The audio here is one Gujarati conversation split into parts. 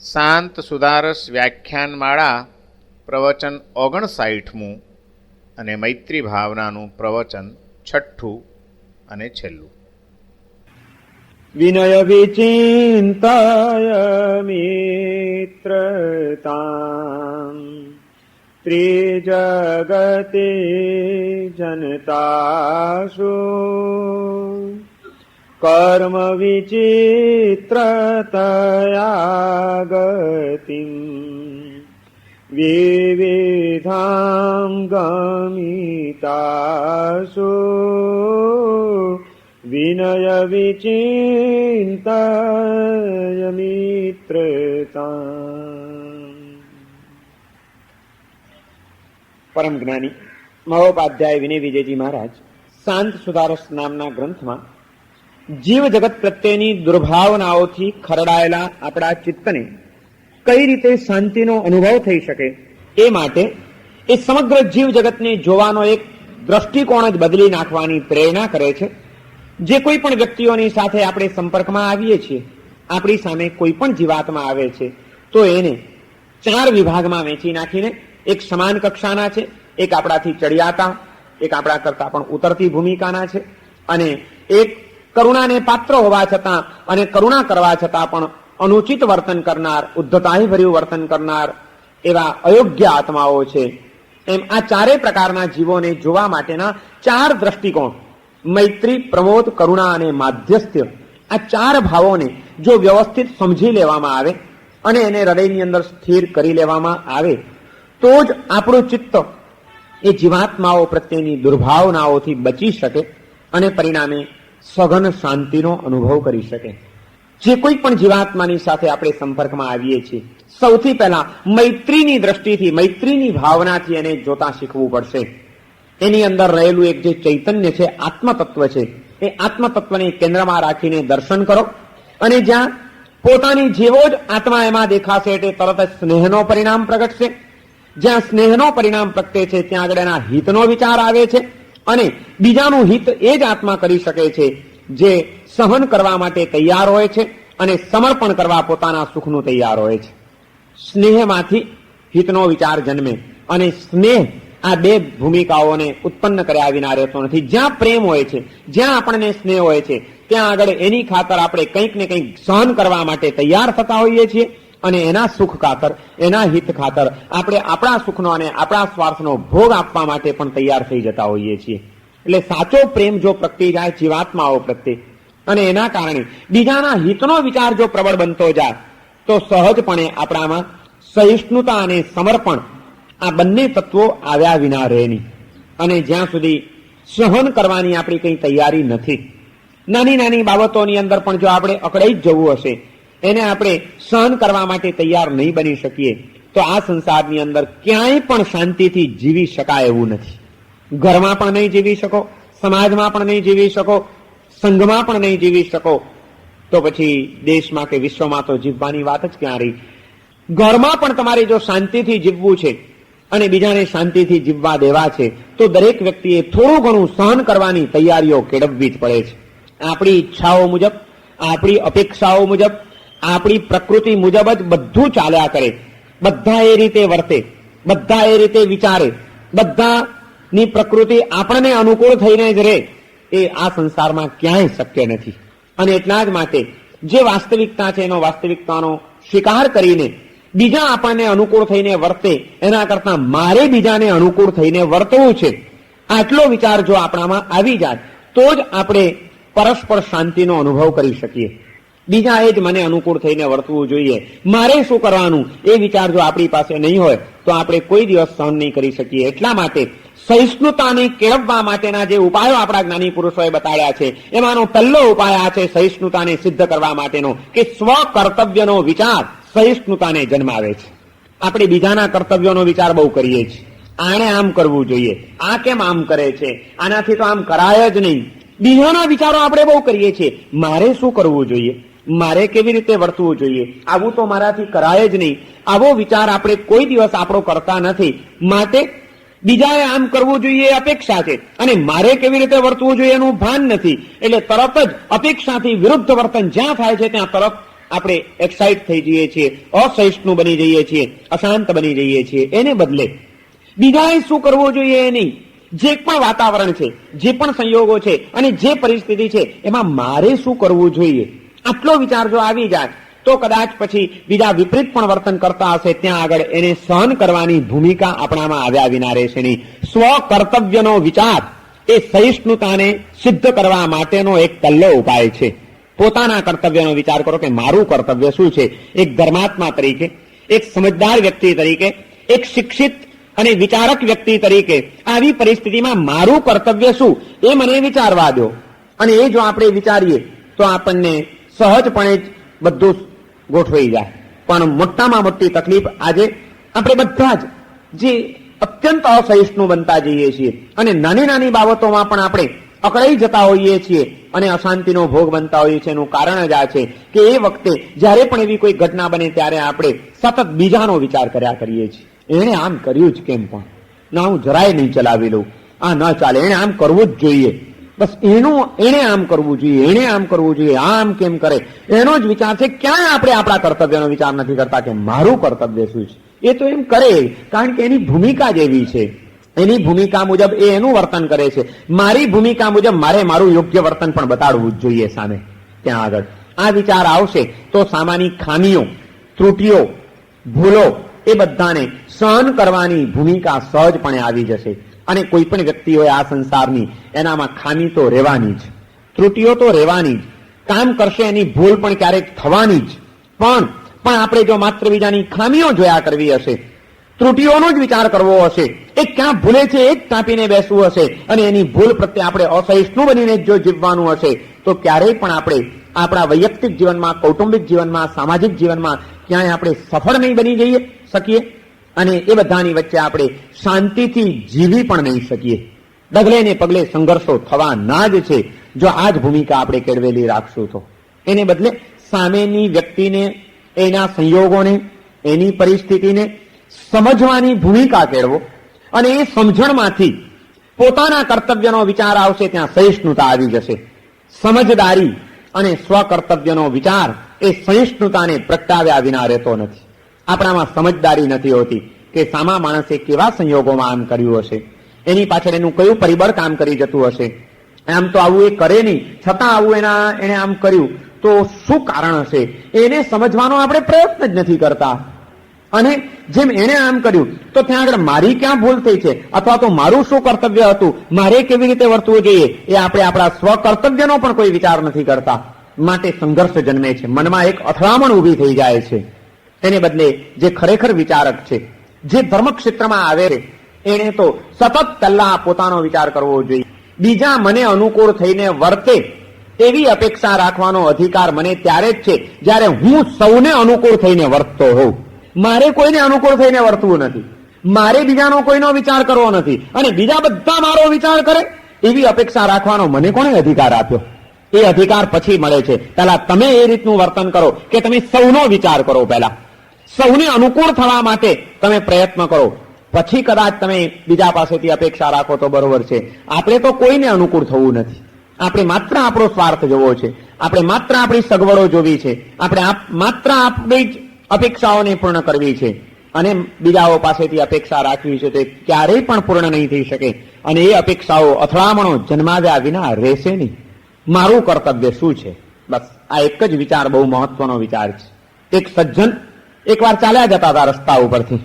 શાંત સુદારસ વ્યાખ્યાનમાળા પ્રવચન 59મું અને મૈત્રી ભાવનાનું પ્રવચન 6ઠું અને છેલ્લું. વિનય વિચિંતાય મિત્રતાં ત્રિજગતે જનતાસુ કર્મ વિચિત્રતયા ગતિં વિવિધાં ગમિતાસુ વિનય વિચિંતાય મિત્રતાં. પરમ જ્ઞાની મહોપાધ્યાય વિનય વિજયજી મહારાજ શાંત સુદારસ નામના ગ્રંથમાં જીવ જગત પ્રત્યેની દુર્ભાવનાઓથી ખરડાયેલા આપણા ચિત્તને કઈ રીતે શાંતિનો અનુભવ થઈ શકે એ માટે એ સમગ્ર જીવ જગતને જોવાનો એક દ્રષ્ટિકોણ જ બદલી નાખવાની પ્રેરણા કરે છે. જે કોઈ પણ વ્યક્તિઓની સાથે આપણે સંપર્કમાં આવીએ છીએ, આપણી સામે કોઈ પણ જીવાત્મા આવે છે તો એને 4 વિભાગમાં વહેંચી નાખીને એક સમાન કક્ષાના છે, એક આપણાથી ચડિયાતા, એક આપણા કરતા પણ ઉતરતી ભૂમિકાના છે, અને એક કરુણાને પાત્ર હોવા છતાં અને કરુણા કરવા છતાં પણ અનુચિત વર્તન કરનાર, ઉદ્ધતાહી ભર્યું વર્તન કરનાર એવા અયોગ્ય આત્માઓ છે. એમ આ 4 પ્રકારના જીવોને જોવા માટેના 4 દ્રષ્ટિકોણ, મૈત્રી, પ્રમોદ, કરુણા અને માધ્યસ્થ્ય, આ 4 ભાવોને જો વ્યવસ્થિત સમજી લેવામાં આવે અને એને હૃદયની અંદર સ્થિર કરી લેવામાં આવે તો જ આપણું ચિત્ત એ જીવાત્માઓ પ્રત્યેની દુર્ભાવનાઓથી બચી શકે અને પરિણામે સઘન શાંતિનો અનુભવ કરી શકે. જે કોઈ પણ જીવાત્માની સાથે આપણે સંપર્કમાં આવીએ છીએ, સૌથી પહેલા મૈત્રીની દ્રષ્ટિથી, મૈત્રીની ભાવનાથી એને જોતા શીખવું પડશે. એની અંદર રહેલું એક જે ચૈતન્ય છે, આત્મતત્વ છે, એ આત્મતત્વને કેન્દ્રમાં રાખીને દર્શન કરો અને જ્યાં પોતાની જેવો જ આત્મા એમાં દેખાશે એટલે તરત જ સ્નેહનો પરિણામ પ્રગટશે. જ્યાં સ્નેહનો પરિણામ પ્રગટે છે ત્યાં આગળ એના હિતનો વિચાર આવે છે અને બીજાનું હિત એ જ આત્મા કરી શકે છે જે સહન કરવા માટે તૈયાર હોય છે અને સમર્પણ કરવા પોતાના સુખનું તૈયાર હોય છે. સ્નેહમાંથી હિતનો વિચાર જન્મે અને સ્નેહ આ 2 ભૂમિકાઓને ઉત્પન્ન કર્યા વિના રહેતો નથી. જ્યાં પ્રેમ હોય છે, જ્યાં આપણને સ્નેહ હોય છે ત્યાં આગળ એની ખાતર આપણે કંઈક ને કંઈક સહન કરવા માટે તૈયાર થતા હોઈએ છીએ અને એના સુખ ખાતર, એના હિત ખાતર આપણે આપણા સુખનો અને આપણા સ્વાર્થનો ભોગ આપવા માટે પણ તૈયાર થઈ જતા હોઈએ છીએ. એટલે સાચો પ્રેમ જો પ્રગટી જાય જીવાત્માઓ પ્રત્યે અને એના કારણે બીજાના હિતનો વિચાર જો પ્રબળ બનતો જાય તો સહજપણે આપણામાં સહિષ્ણુતા અને સમર્પણ આ બંને તત્વો આવ્યા વિના રહે નહીં. અને જ્યાં સુધી સહન કરવાની આપણી કંઈ તૈયારી નથી, નાની નાની બાબતોની અંદર પણ જો આપણે અકળાઈ જ જવું હશે, એને આપણે સહન કરવા માટે તૈયાર નહીં બની શકીએ તો આ સંસારની અંદર ક્યાંય પણ શાંતિથી જીવી શકાય એવું નથી. ઘરમાં પણ નહીં જીવી શકો, સમાજમાં પણ નહીં જીવી શકો, સંઘમાં પણ નહીં જીવી શકો, તો પછી દેશમાં કે વિશ્વમાં તો જીવવાની વાત જ ક્યાં રહી. ઘરમાં પણ તમારે જો શાંતિથી જીવવું છે અને બીજાને શાંતિથી જીવવા દેવા છે તો દરેક વ્યક્તિએ થોડું ઘણું સહન કરવાની તૈયારીઓ કેળવવી જ પડે છે. આપણી ઈચ્છાઓ મુજબ, આપણી અપેક્ષાઓ મુજબ, આપણી પ્રકૃતિ મુજબ જ બધું ચાલ્યા કરે, બધા એ રીતે વર્તે, બધા એ રીતે વિચારે, બધાની પ્રકૃતિ આપણને અનુકૂળ થઈને જ રહે, એ આ સંસારમાં ક્યાંય શક્ય નથી. અને એટલા જ માટે જે વાસ્તવિકતા છે એનો વાસ્તવિકતાનો સ્વીકાર કરીને બીજા આપણને અનુકૂળ થઈને વર્તે એના કરતા મારે બીજાને અનુકૂળ થઈને વર્તવું છે, આટલો વિચાર જો આપણામાં આવી જાય તો જ આપણે પરસ્પર શાંતિનો અનુભવ કરી શકીએ. બીજા એ જ મને અનુકૂળ થઈને વર્તવું જોઈએ, મારે શું કરવાનું એ વિચાર જો આપણી પાસે નહીં હોય તો આપણે કોઈ દિવસ સહન નહીં કરી શકીએ. એટલા માટે સહિષ્ણુતાને કેળવવા માટેના જે ઉપાયો આપણા જ્ઞાની પુરુષોએ બતાડ્યા છે એમાંનો પહેલો ઉપાય આ છે સહિષ્ણુતાને સિદ્ધ કરવા માટેનો કે સ્વ કર્તવ્યનો વિચાર સહિષ્ણુતાને જન્માવે છે. આપણે બીજાના કર્તવ્યોનો વિચાર બહુ કરીએ છીએ, આણે આમ કરવું જોઈએ, આ કેમ આમ કરે છે, આનાથી તો આમ કરાય જ નહીં. બીજાના વિચારો આપણે બહુ કરીએ છીએ, મારે શું કરવું જોઈએ, મારે કેવી રીતે વર્તવું જોઈએ, આવું તો મારાથી કરાય જ નહીં, આવો વિચાર આપણે કોઈ દિવસ આપણો કરતા નથી. માટે બીજાએ આમ કરવું જોઈએ એ અપેક્ષા છે અને મારે કેવી રીતે વર્તવું જોઈએ એનું ભાન નથી. એટલે તરત જ અપેક્ષાથી વિરુદ્ધ વર્તન જ્યાં થાય છે ત્યાં તરત આપણે એક્સાઇટ થઈ જઈએ છીએ, અસહિષ્ણુ બની જઈએ છીએ, અશાંત બની જઈએ છીએ. એને બદલે બીજાએ શું કરવું જોઈએ એ નહીં. જે પણ વાતાવરણ છે, જે પણ સંયોગો છે અને જે પરિસ્થિતિ છે એમાં મારે શું કરવું જોઈએ, આટલો વિચાર જો આવી જાય તો કદાચ પછી બીજા વિપરીત પણ વર્તન કરતા હશે ત્યાં આગળ એને સહન કરવાની ભૂમિકા આપણામાં આવ્યા વિના રહેશે નહીં. સ્વ કર્તવ્યનો વિચાર એ સહિષ્ણુતાને સિદ્ધ કરવા માટેનો એક પહેલો ઉપાય છે. પોતાના કર્તવ્યનો વિચાર કરો કે મારું કર્તવ્ય શું છે. એક ધર્માત્મા તરીકે, એક સમજદાર વ્યક્તિ તરીકે, એક શિક્ષિત અને વિચારક વ્યક્તિ તરીકે આવી પરિસ્થિતિમાં મારું કર્તવ્ય શું એ મને વિચારવા દો. અને એ જો આપણે વિચારીએ તો આપણને સહજપણે જ બધું ગોઠવાઈ જાય. પણ મોટામાં મોટી તકલીફ આજે આપણે બધા જ જે અત્યંત અસહિષ્ણુ બનતા જઈએ છીએ અને નાની નાની બાબતોમાં પણ આપણે અકળાઈ જતા હોઈએ છીએ અને અશાંતિનો ભોગ બનતા હોઈએ છીએ. એનું કારણ જ આ છે કે એ વખતે જ્યારે પણ એવી કોઈ ઘટના બને ત્યારે આપણે સતત બીજાનો વિચાર કર્યા કરીએ છીએ. એણે આમ કર્યું જ કેમ, પણ ના હું જરાય નહીં ચલાવી લઉં, આ ન ચાલે, એણે આમ કરવું જ જોઈએ, બસ એણે આમ કરવું જોઈએ, એણે આમ કરવું જોઈએ, આમ કેમ કરે, એનો જ વિચાર છે. ક્યાંય આપણે આપણા કર્તવ્યનો વિચાર નથી કરતા કે મારું કર્તવ્ય શું છે. એ તો એમ કરે કારણ કે એની ભૂમિકા જ એવી છે. એની ભૂમિકા મુજબ એ એનું વર્તન કરે છે. મારી ભૂમિકા મુજબ મારે મારું યોગ્ય વર્તન પણ બતાડવું જ જોઈએ સામે. ત્યાં આગળ આ વિચાર આવશે તો સામાની ખામીઓ, ત્રુટીઓ, ભૂલો એ બધાને સહન કરવાની ભૂમિકા સહજપણે આવી જશે. અને કોઈ પણ વ્યક્તિ હોય આ સંસારની, એનામાં ખામી તો રહેવાની જ, ત્રુટીઓ તો રહેવાની જ, કામ કરશે એની ભૂલ પણ ક્યારેક થવાની જ. પણ આપણે જો માત્ર બીજાની ખામીઓ જોયા કરવી હશે, ત્રુટીઓનો જ વિચાર કરવો હશે, એ ક્યાં ભૂલે છે એ જ કાપીને બેસવું હશે અને એની ભૂલ પ્રત્યે આપણે અસહિષ્ણુ બનીને જો જીવવાનું હશે તો ક્યારેય પણ આપણે આપણા વૈયક્તિક જીવનમાં, કૌટુંબિક જીવનમાં, સામાજિક જીવનમાં ક્યાંય આપણે સફળ નહીં બની શકીએ અને એ બધાની વચ્ચે આપણે શાંતિથી જીવી પણ નહીં શકીએ. ડગલે ને પગલે સંઘર્ષો થવાના જ છે જો આ જ ભૂમિકા આપણે કેળવેલી રાખશું તો. એને બદલે સામેની વ્યક્તિને, એના સંયોગોને, એની પરિસ્થિતિને સમજવાની ભૂમિકા કેળવો અને એ સમજણમાંથી પોતાના કર્તવ્યનો વિચાર આવશે ત્યાં સહિષ્ણુતા આવી જશે. સમજદારી અને સ્વકર્તવ્યનો વિચાર એ સહિષ્ણુતાને પ્રગટાવ્યા વિના રહેતો નથી. આપણામાં સમજદારી નથી હોતી કે સામા માણસે કેવા સંયોગોમાં આમ કર્યું હશે, એની પાછળ એનું કયું પરિબળ કામ કરી જતું હશે. આમ તો આવું એ કરે નહીં, છતાં આવું એને આમ કર્યું તો શું કારણ હશે, એને સમજવાનો આપણે પ્રયત્ન જ નથી કરતા. અને જેમ એને આમ કર્યું તો ત્યાં આગળ મારી ક્યાં ભૂલ થઈ છે અથવા તો મારું શું કર્તવ્ય હતું, મારે કેવી રીતે વર્તવું જોઈએ, એ આપણે આપણા સ્વકર્તવ્યનો પણ કોઈ વિચાર નથી કરતા. માટે સંઘર્ષ જન્મે છે, મનમાં એક અથડામણ ઊભી થઈ જાય છે. એને બદલે જે ખરેખર વિચારક છે, જે ધર્મ ક્ષેત્રમાં આવે છે, એને તો સતત પહેલા પોતાનો વિચાર કરવો જોઈએ. બીજા મને અનુકૂળ થઈને વર્તે એવી અપેક્ષા રાખવાનો અધિકાર મને ત્યારે જ છે જ્યારે હું સૌને અનુકૂળ થઈને વર્તતો હોઉં. મારે કોઈને અનુકૂળ થઈને વર્તવું નથી, મારે બીજાનો કોઈનો વિચાર કરવો નથી અને બીજા બધા મારો વિચાર કરે એવી અપેક્ષા રાખવાનો મને કોણે અધિકાર આપ્યો? એ અધિકાર પછી મળે છે. પહેલા તમે એ રીતનું વર્તન કરો કે તમે સૌનો વિચાર કરો, પહેલા સૌને અનુકૂળ થવા માટે તમે પ્રયત્ન કરો, પછી કદાચ તમે બીજા પાસેથી અપેક્ષા રાખો તો બરોબર છે. આપણે તો કોઈને અનુકૂળ થવું નથી, આપણે માત્ર આપણો સ્વાર્થ જોવો છે, આપણે માત્ર આપણી સગવડો જોવી છે, આપણે માત્ર આપણી જ અપેક્ષાઓને પૂર્ણ કરવી છે અને બીજાઓ પાસેથી અપેક્ષા રાખવી છે તો ક્યારેય પણ પૂર્ણ નહીં થઈ શકે અને એ અપેક્ષાઓ અથડામણો જન્માવ્યા વિના રહેશે નહીં. મારું કર્તવ્ય શું છે, બસ આ એક જ વિચાર બહુ મહત્વનો વિચાર છે. એક સજ્જન એકવાર ચાલ્યા જતા હતા રસ્તા ઉપરથી,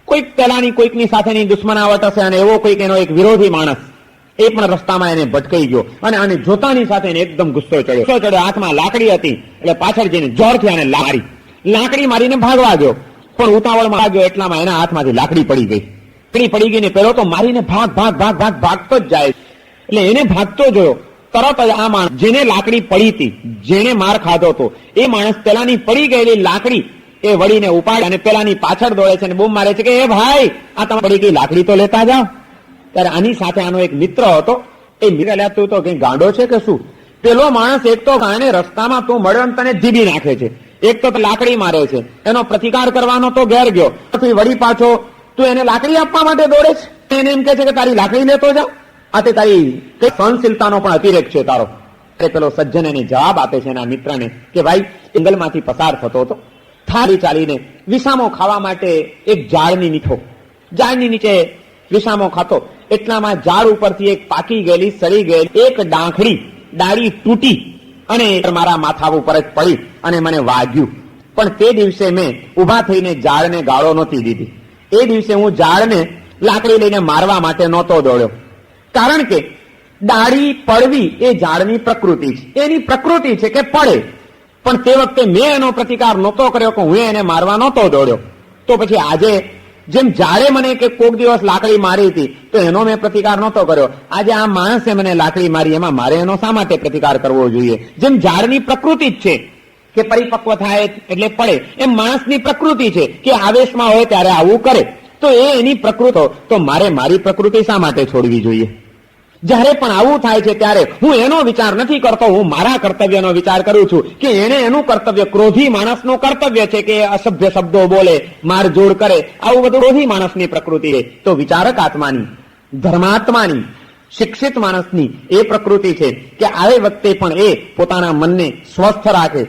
કોઈક પેલાની કોઈકની સાથેની દુશ્મનાવટ હશે અને એવો કોઈક એનો એક વિરોધી માણસ એ પણ રસ્તામાં એને ભટકાઈ ગયો અને આને જોતાની સાથે એને એકદમ ગુસ્સો ચડ્યો. હાથમાં લાકડી હતી એટલે પાછળ જઈને જોરથી આને લાકડી મારીને ભાગવા ગયો, પણ ઉતાવળમાં ભાગ્યો એટલામાં એના હાથમાંથી લાકડી પડી ગઈ ને પેલો તો મારીને ભાગતો જ જાય. એટલે એને ભાગતો જોયો, તરત જ આ માણસ જેને લાકડી પડી હતી, જેને માર ખાધો હતો, એ માણસ પેલાની પડી ગયેલી લાકડી એ વળીને ઉપાડે અને પેલાની પાછળ દોડે છે અને બૂમ મારે છે કે એ ભાઈ આ તમે પડી ગઈ લાકડી તો લેતા જાઓ. ત્યારે આની સાથે આનો એક મિત્ર હતો, એ મિત્ર તું તો કઈ ગાંડો છે કે શું? પેલો માણસ એક તો ગાણે રસ્તામાં તું મળ્યો તને જીબી નાખે છે, એક તો લાકડી મારે છે, એનો પ્રતિકાર કરવાનો તો ઘેર ગયો, પછી વળી પાછો તું એને લાકડી આપવા માટે દોડે છે, એને એમ કે છે કે તારી લાકડી લેતો જા. આ તે તારી સહનશીલતાનો પણ અતિરેક છે તારો. પેલો સજ્જન એને જવાબ આપે છે એના મિત્રને કે ભાઈ જંગલમાંથી પસાર થતો હતો, થાળી ચાલીને વિસામો ખાવા માટે એક ઝાડની નીચે વિસામો ખાતો, એટલામાં ઝાડ ઉપરથી એક પાકી ગયેલી સડી ગયેલી એક ડાળી તૂટી અને મારા માથા ઉપર જ પડી અને મને વાગ્યું. પણ તે દિવસે મેં ઉભા થઈને ઝાડને ગાળો નહોતી દીધી. એ દિવસે હું ઝાડને લાકડી લઈને મારવા માટે નહોતો દોડ્યો, કારણ કે ડાળી પડવી એ ઝાડની પ્રકૃતિ છે, એની પ્રકૃતિ છે કે પડે. પણ તે વખતે મેં એનો પ્રતિકાર નહોતો કર્યો કે હું એને મારવા નહોતો દોડ્યો. તો પછી આજે જેમ ઝાડે મને કે કોક દિવસ લાકડી મારી હતી તો એનો મેં પ્રતિકાર નહોતો કર્યો, આજે આ માણસે મને લાકડી મારી, એમાં મારે એનો શા માટે પ્રતિકાર કરવો જોઈએ? જેમ ઝાડની પ્રકૃતિ જ છે કે પરિપક્વ થાય એટલે પડે, એમ માણસની પ્રકૃતિ છે કે આવેશમાં હોય ત્યારે આવું કરે. તો એની પ્રકૃતિ, તો મારે મારી પ્રકૃતિ શા માટે છોડવી જોઈએ? જ્યારે પણ આવું થાય છે ત્યારે હું એનો વિચાર નથી કરતો, હું મારા કર્તવ્યનો વિચાર કરું છું કે એને એનું કર્તવ્ય, ક્રોધી માણસનું કર્તવ્ય છે કે અસભ્ય શબ્દો બોલે, મારઝોડ કરે, આવું બધું ક્રોધી માણસની પ્રકૃતિ છે. તો વિચારક આત્માની, ધર્માત્માની, શિક્ષિત માણસની એ પ્રકૃતિ છે કે આવે વખતે પણ એ પોતાના મનને સ્વસ્થ રાખે,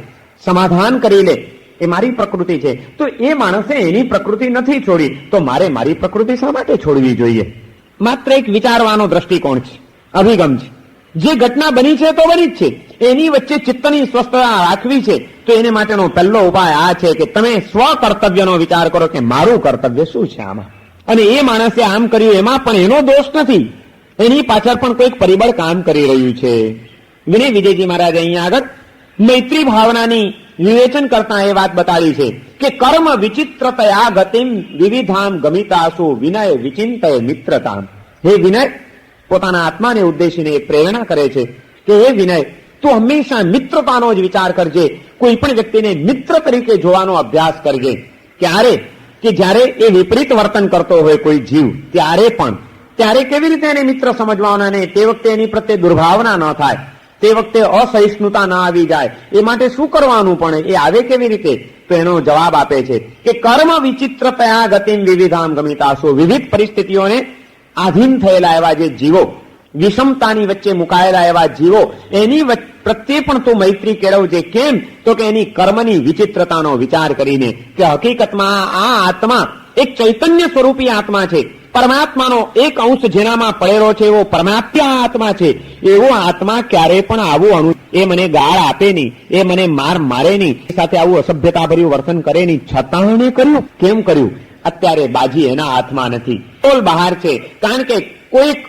સમાધાન કરી લે, એ મારી પ્રકૃતિ છે. તો એ માણસે એની પ્રકૃતિ નથી છોડી, તો મારે મારી પ્રકૃતિ શા માટે છોડવી જોઈએ? માત્ર એક વિચારવાનો દ્રષ્ટિકોણ છે, અભિગમ છે. જે ઘટના બની છે તો બની જ છે, એની વચ્ચે ચિત્તની સ્વસ્થતા રાખવી છે. તો એને માટેનો પહેલો ઉપાય આ છે કે તમે સ્વ કર્તવ્યનો વિચાર કરો કે મારું કર્તવ્ય શું છે આમાં. અને એ માણસે આમ કર્યું એમાં પણ એનો દોષ નથી, એની પાછળ પણ કોઈક પરિબળ કામ કરી રહ્યું છે. વિનય વિજયજી મહારાજ અહીંયા આગળ મૈત્રી ભાવનાની વિવેચન કરતા એ વાત બતાવી છે કે કર્મ વિચિત્રતયા ગતિમ વિવિધામ ગમિતાસુ વિનય વિચિંતય મિત્રતામ. હે વિનય પોતાના આત્માને ઉદ્દેશીને પ્રેરણા કરે છે કે હે વિનય, તું હંમેશા મિત્રતાનો જ વિચાર કરજે, કોઈ પણ વ્યક્તિને મિત્ર તરીકે જોવાનો અભ્યાસ કરજે. ક્યારે કે જ્યારે એ વિપરીત વર્તન કરતો હોય કોઈ જીવ, ત્યારે કેવી રીતે એને મિત્ર સમજવાના ને તે વખતે એની પ્રત્યે દુર્ભાવના ન થાય, તે વખતે અસહિષ્ણુતા ના આવી જાય, એ માટે શું કરવાનું પણ એ આવે કેવી રીતે? તો એનો જવાબ આપે છે કે કર્મ વિચિત્રતયા ગતિમ વિવિધામ ગમિતાસુ. વિવિધ પરિસ્થિતિઓને આધીન થયેલા એવા જે જીવો, વિષમતાની વચ્ચે મુકાયેલા એવા જીવો, એની પ્રત્યે પણ તું મૈત્રી કેળવજે. કેમ? તો કે એની કર્મની વિચિત્રતાનો વિચાર કરીને કે હકીકતમાં આ આત્મા એક ચૈતન્ય સ્વરૂપી આત્મા છે, પરમાત્માનો એક અંશ જેનામાં પડેલો છે એવો પરમાત્મા આત્મા છે. એવો આત્મા ક્યારે પણ આવું એ મને ગાળ આપે નહીં, એ મને મારે નહીં, સાથે આવું અસભ્યતાભર્યું વર્તન કરે નહીં, છતાં એને કર્યું. કેમ કર્યું? અત્યારે બાજી એના હાથમાં નથી, બોલ બહાર છે. કારણ કે કોઈક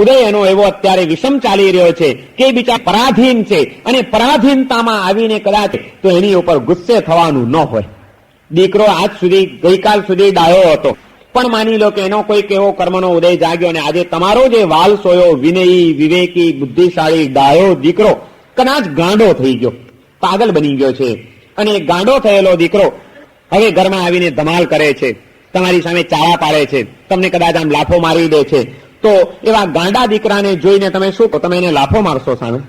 ઉદય એનો એવો અત્યારે વિષમ ચાલી રહ્યો છે કે બિચારો પરાધીન છે, અને પરાધીનતામાં આવીને કદાચ તો એની ઉપર ગુસ્સે થવાનું ન હોય. દીકરો આજ સુધી, ગઈકાલ સુધી ડાયો હતો, પણ માની લો કે એનો કોઈક એવો કર્મનો ઉદય જાગ્યો અને આજે તમારો જે વાલ સોયો વિનયી, વિવેકી, બુદ્ધિશાળી, ડાયો દીકરો કદાચ ગાંડો થઈ ગયો, પાગલ બની ગયો છે. અને ગાંડો થયેલો દીકરો હવે ઘરમાં આવીને ધમાલ કરે છે, તમારી સામે ચાળા પાડે છે, તમને કદાચ આમ લાફો મારી દે છે. તો એવા ગાંડા દીકરાને જોઈને તમે શું કહો? તમે એને લાફો મારશો સામે,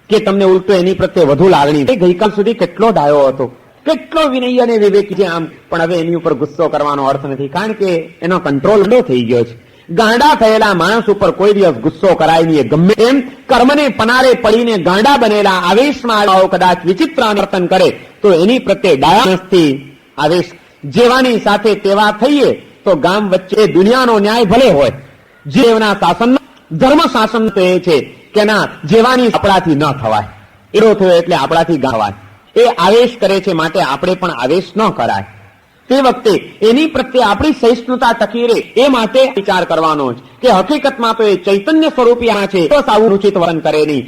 કે તમને ઉલટો એની પ્રત્યે વધુ લાગણી? ગઈકાલ સુધી કેટલો ડાયો હતો, કેટલો વિનય અને વિવેકી છે આમ, પણ હવે એની ઉપર ગુસ્સો કરવાનો અર્થ નથી, કારણ કે એનો કંટ્રોલ થઈ ગયો છે. ગાંડા થયેલા માણસ ઉપર કોઈ દિવસ ગુસ્સો કરાય નહીં. ગમે એમ કર્મને પનારે પડીને ગાંડા બનેલા આવેશમાં કદાચ વિચિત્ર વર્તન કરે તો એની પ્રત્યે ડાયાથી આવેશ જેવાની સાથે તેવા થઈએ તો ગામ વચ્ચે દુનિયાનો ન્યાય ભલે હોય, જેવના શાસન, ધર્મ શાસન તો એ છે કે ના જેવાની આપણાથી ન થવાય, એરો થયો એટલે આપણાથી ગાવાય. એ આવેશ કરે છે, માટે આપણે પણ આવેશ ન કરાય. તે વખતે એની પ્રત્યે આપણી સહિષ્ણુતા ટકી રહે એ માટે વિચાર કરવાનો છે કે હકીકતમાં તો એ ચૈતન્ય સ્વરૂપી આ છે, તો આવું ઉચિત વર્તન કરે નહીં.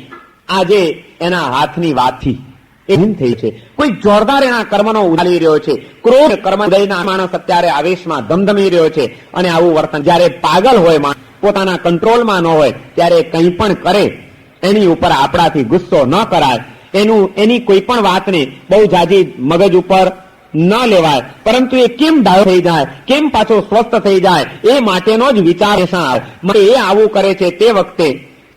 આજે એના હાથની વાતથી એ થઈ છે, કોઈ જોરદાર એના કર્મનો ઉડાલી રહ્યો છે, ક્રોધ કર્મ ઉદયના માણસ અત્યારે આવેશમાં ધમધમી રહ્યો છે, અને આવું વર્તન જ્યારે પાગલ હોય, પોતાના કંટ્રોલમાં ન હોય, ત્યારે કંઈ પણ કરે એની ઉપર આપણાથી ગુસ્સો ન કરાય. એની કોઈ પણ વાતને બહુ જાજી મગજ ઉપર ન લેવાય, પરંતુ એ કેમ ડાયો થઈ જાય, કેમ પાછો સ્વસ્થ થઈ જાય, એ માટેનો જ વિચાર એ આવું કરે છે. તે વખતે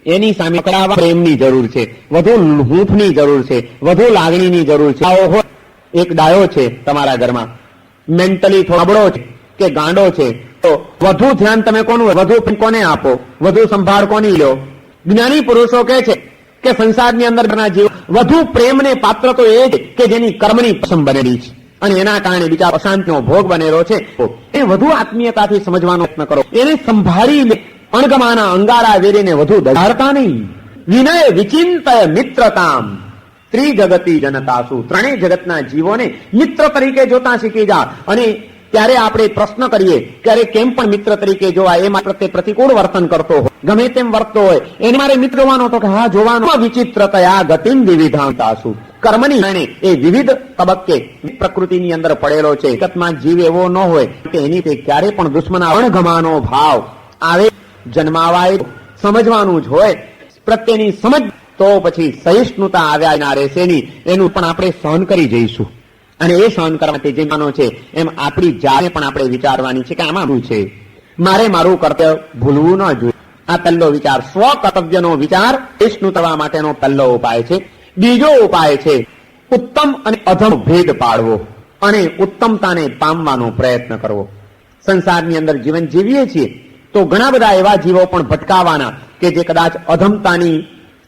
એની સામે પકડાવા પ્રેમની જરૂર છે, વધુ હૂંફની જરૂર છે, વધુ લાગણીની જરૂર છે. એક ડાયો છે તમારા ઘરમાં, મેન્ટલી થોડો નબળો છે કે ગાંડો છે, તો વધુ ધ્યાન તમે કોનું, વધુ કોને આપો, વધુ સંભાળ કોની લો? જ્ઞાની પુરુષો કહે છે કે સંસારની અંદરના જીવ વધુ પ્રેમને પાત્ર તો એ છે કે જેની કર્મની પસંદ બનેલી છે અને એના કારણે બિચારો અશાંતિનો ભોગ બનેલો છે. એ વધુ આત્મીયતાથી સમજવાનો પ્રયત્ન કરો, એને સંભાળી લે. અણગમાના અંગારા વેરીને વધુ દજાડતા નહીં. વિનય વિચિંતય મિત્રતામ ત્રિજગતી જનતાસુ, ત્રણેય જગતના જીવોને મિત્ર તરીકે જોતા શીખી જા. અને ત્યારે આપણે પ્રશ્ન કરીએ ત્યારે કેમ પણ મિત્ર તરીકે જોવા, એ માત્ર તે પ્રતિકૂળ વર્તન કરતો હોય, ગમે તેમ વર્તતો હોય, એને મારે મિત્ર જોવાનો તો કે હા જોવાનો. વિચિત્રતયા ગતિમ વિવિધાંતાસુ, કર્મની કારણે એ વિવિધ તબક્કે પ્રકૃતિની અંદર પડેલો છે. જગતમાં જીવ એવો ન હોય કે એની તે ક્યારે પણ દુશ્મના અણગમાનો ભાવ આવે. જન્માવાય સમજવાનું જ હોય, પ્રત્યેની સમજ તો પછી સહિષ્ણુતા આવ્યા ના રહેશે નહીં. એનું પણ આપણે સહન કરી જઈશું. અને એ સહન કરવા માટે જે માનો છે એમ આપણી જાતને પણ આપણે વિચારવાની છે કે આમાં શું છે, મારે મારું કર્તવ્ય ભૂલવું ન જોઈએ. આ પહેલો વિચાર, સ્વ કર્તવ્યનો વિચાર સહિષ્ણુ થવા માટેનો પહેલો ઉપાય છે. બીજો ઉપાય છે ઉત્તમ અને અધમ ભેદ પાડવો અને ઉત્તમતાને પામવાનો પ્રયત્ન કરવો. સંસારની અંદર જીવન જીવીએ છીએ તો ઘણા બધા એવા જીવો પણ ભટકાવાના કે જે કદાચ અધમતાની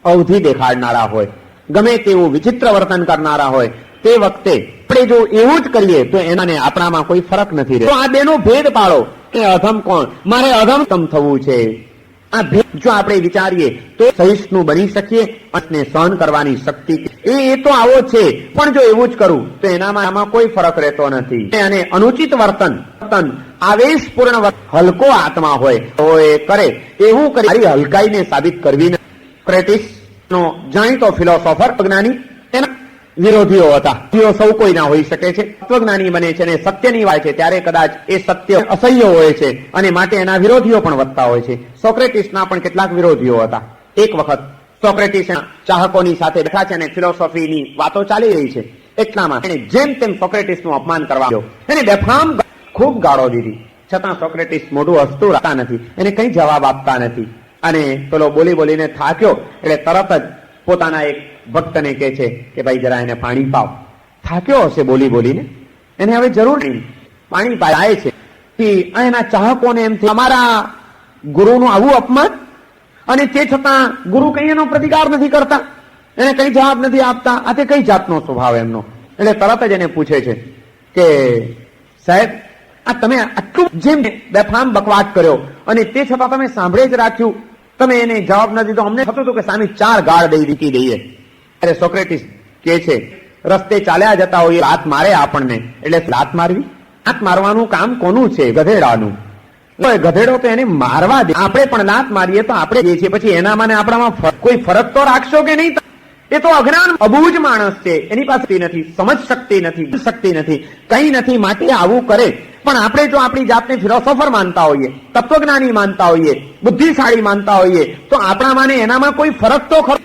અવધિ દેખાડનારા હોય, ગમે તેવું વિચિત્ર વર્તન કરનારા હોય. તે વખતે આપણે જો એવું જ કરીએ તો એનાને આપણામાં કોઈ ફરક નથી રહેતો. આ બેનો ભેદ પાડો કે અધમ કોણ, મારે અધમતમ થવું છે. આ ભેદ જો આપણે વિચારીએ તો સહિષ્ણુ બની શકીએ અને સહન કરવાની શક્તિ એ તો આવો છે. પણ જો એવું જ કરું તો એનામાં કોઈ ફરક રહેતો નથી. અને અનુચિત વર્તન, આવેશપૂર્ણ હલકો આત્મા હોય તો એ કરે, એવું કરી મારી હલકાઈને સાબિત કરવી નથી. સોક્રેટિસ નો જાણીતો ફિલોસોફર, જ્ઞાની, એના વિરોધીઓ હતા. સૌ કોઈ ના હોઈ શકે છે. તત્વજ્ઞાની બને છે અને સત્યની વાત છે ત્યારે કદાચ એ સત્ય અસહ્ય હોય છે અને માટે એના વિરોધીઓ પણ વધતા હોય છે. સોક્રેટિસના પણ કેટલાક વિરોધીઓ હતા. એક વખત સોક્રેટિસ ચાહકોની સાથે બેઠા છે અને ફિલોસોફીની વાતો ચાલી રહી છે. એટલામાં એને જેમ તેમ સોક્રેટિસનું અપમાન કરવા આવ્યો. એને બેફામ ખૂબ ગાળો દીધી. છતાં સોક્રેટિસ મોઢું હસતું રાખતા નથી, એને કઈ જવાબ આપતા નથી. અને પેલો બોલી બોલીને થાક્યો એટલે તરત જ પોતાના એક ભક્તને કહે છે કે ભાઈ જરા એને પાણી પાવ. થાક્યો હશે બોલી બોલીને, એને હવે જરૂર નહીં, પાણી પાય છે. એના ચાહકોને એમ થયું અમારા ગુરુનું આવું અપમાન, અને તે છતાં ગુરુ કઈ એનો પ્રતિકાર નથી કરતા, એને કઈ જવાબ નથી આપતા. આ તે કઈ જાતનો સ્વભાવ એમનો. એટલે તરત જ એને પૂછે છે કે સાહેબ, આ તમે આટલું જેમ બેફામ બકવાટ કર્યો અને તે છતાં તમે સાંભળે જ રાખ્યું, તમે એને જવાબ ન દીધો. અમને થતું હતું કે સામે 4 ગાળ દઈ દઈએ. અરે સોક્રેટિસ કે છે રસ્તે ચાલ્યા જતા હોઈએ લાત મારે આપણને, એટલે લાત મારવી? લાત મારવાનું કામ કોનું છે? ગધેડાનું. ગધેડો તો એને મારવા દે, આપણે પણ લાત મારીએ તો આપણે જે છે પછી એનામાં આપણામાં કોઈ ફરક તો રાખશો કે નહીં? એ તો અજ્ઞાન અબૂજ માણસ છે, એની પાસે નથી, સમજ શક્તિ નથી, કઈ નથી, માટે આવું કરે. પણ આપણે જો આપણી જાતને ફિલોસોફર માનતા હોઈએ, તત્વજ્ઞાની માનતા હોઈએ, બુદ્ધિશાળી માનતા હોઈએ તો આપણામાં એનામાં કોઈ ફરક તો ખરો.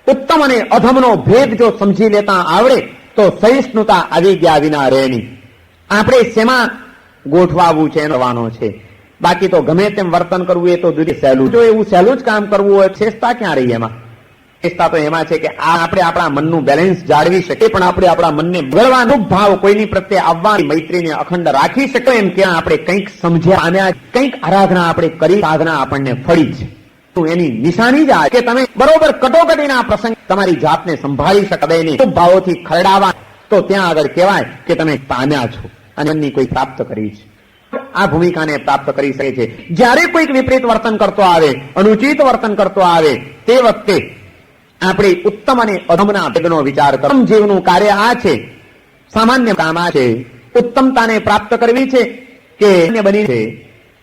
ઉત્તમ અને અધમનો ભેદ જો સમજી લેતા આવડે તો સહિષ્ણુતા આવી ગયા વિના રહે નહીં. આપણે શેમાં ગોઠવાવું છે એનો છે. બાકી તો ગમે તેમ વર્તન કરવું એ તો દૂર સહેલું. જો એવું સહેલું જ કામ કરવું હોય, શ્રેષ્ઠતા ક્યાં રહી એમાં? શ્રેષ્ઠતા તો એમાં છે કે આપણે આપણા મનનું બેલેન્સ જાળવી શકીએ, પણ આપણે આપણા મનને બગડવાનો ભાવ કોઈની પ્રત્યે આવવાની મૈત્રીને અખંડ રાખી શકીએ. એમ ક્યાં આપણે કંઈક સમજ્યા અને કંઈક આરાધના આપણે કરી, સાધના આપણને ફળી છે. એની નિશાની જ આ કે તમે બરોબર કટોકટીના પ્રસંગ તમારી જાતને સંભાળી શકે નહીં. ભાવોથી ખરડાવા તો ત્યાં આગળ કહેવાય કે તમે પામ્યા છો અને એમની કોઈ પ્રાપ્ત કરી છે. આ ભૂમિકાને પ્રાપ્ત કરી શકે છે. જ્યારે કોઈક વિપરીત વર્તન કરતો આવે, અનુચિત વર્તન કરતો આવે, તે વખતે આપણે ઉત્તમ અને અધમના ભેદનો વિચાર કરો. જીવનું કાર્ય આ છે, સામાન્ય કામ આ છે, ઉત્તમતાને પ્રાપ્ત કરવી છે કે બની છે.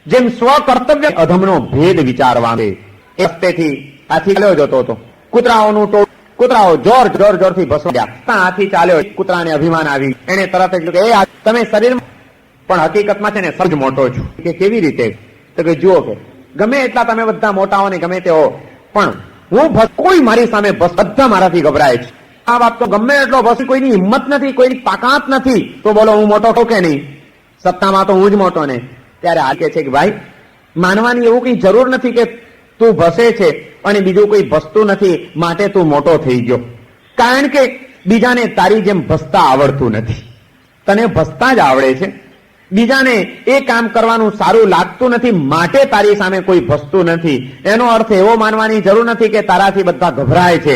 જેમ સ્વ કર્તવ્ય અધમનો ભેદ વિચારવાનો છે. એ રસ્તેથી હાથી ચાલ્યો જતો હતો, કૂતરાઓનું ટોળું, કૂતરાઓ જોરથી ભસવા, હાથી ચાલ્યો, કૂતરાને અભિમાન આવી, એને તરત જ કે તમે શરીર પણ હકીકતમાં છે ને સજ મોટો છું. કે કેવી રીતે? તો કે જુઓ કે ગમે એટલા તમે બધા મોટા હો ને ગમે તે હો, પણ હું કોઈ મારી સામે બધા મારાથી ગભરાય છે. આ વાત તો ગમે એટલો ભસી, કોઈની હિંમત નથી, કોઈની તાકાત નથી, તો બોલો હું મોટો છું કે નહીં? સત્તામાં તો હું જ મોટો ને. ત્યારે આ કે છે કે ભાઈ માનવાની એવું કઈ જરૂર નથી કે તું ભસે છે અને બીજું કોઈ ભસતું નથી માટે તું મોટો થઈ ગયો. કારણ કે બીજાને તારી જેમ ભસતા આવડતું નથી, તને ભસતા જ આવડે છે. બીજાને એ કામ કરવાનું સારું લાગતું નથી માટે તારી સામે કોઈ ભસતું નથી. એનો અર્થ એવો માનવાની જરૂર નથી કે તારાથી બધા ગભરાય છે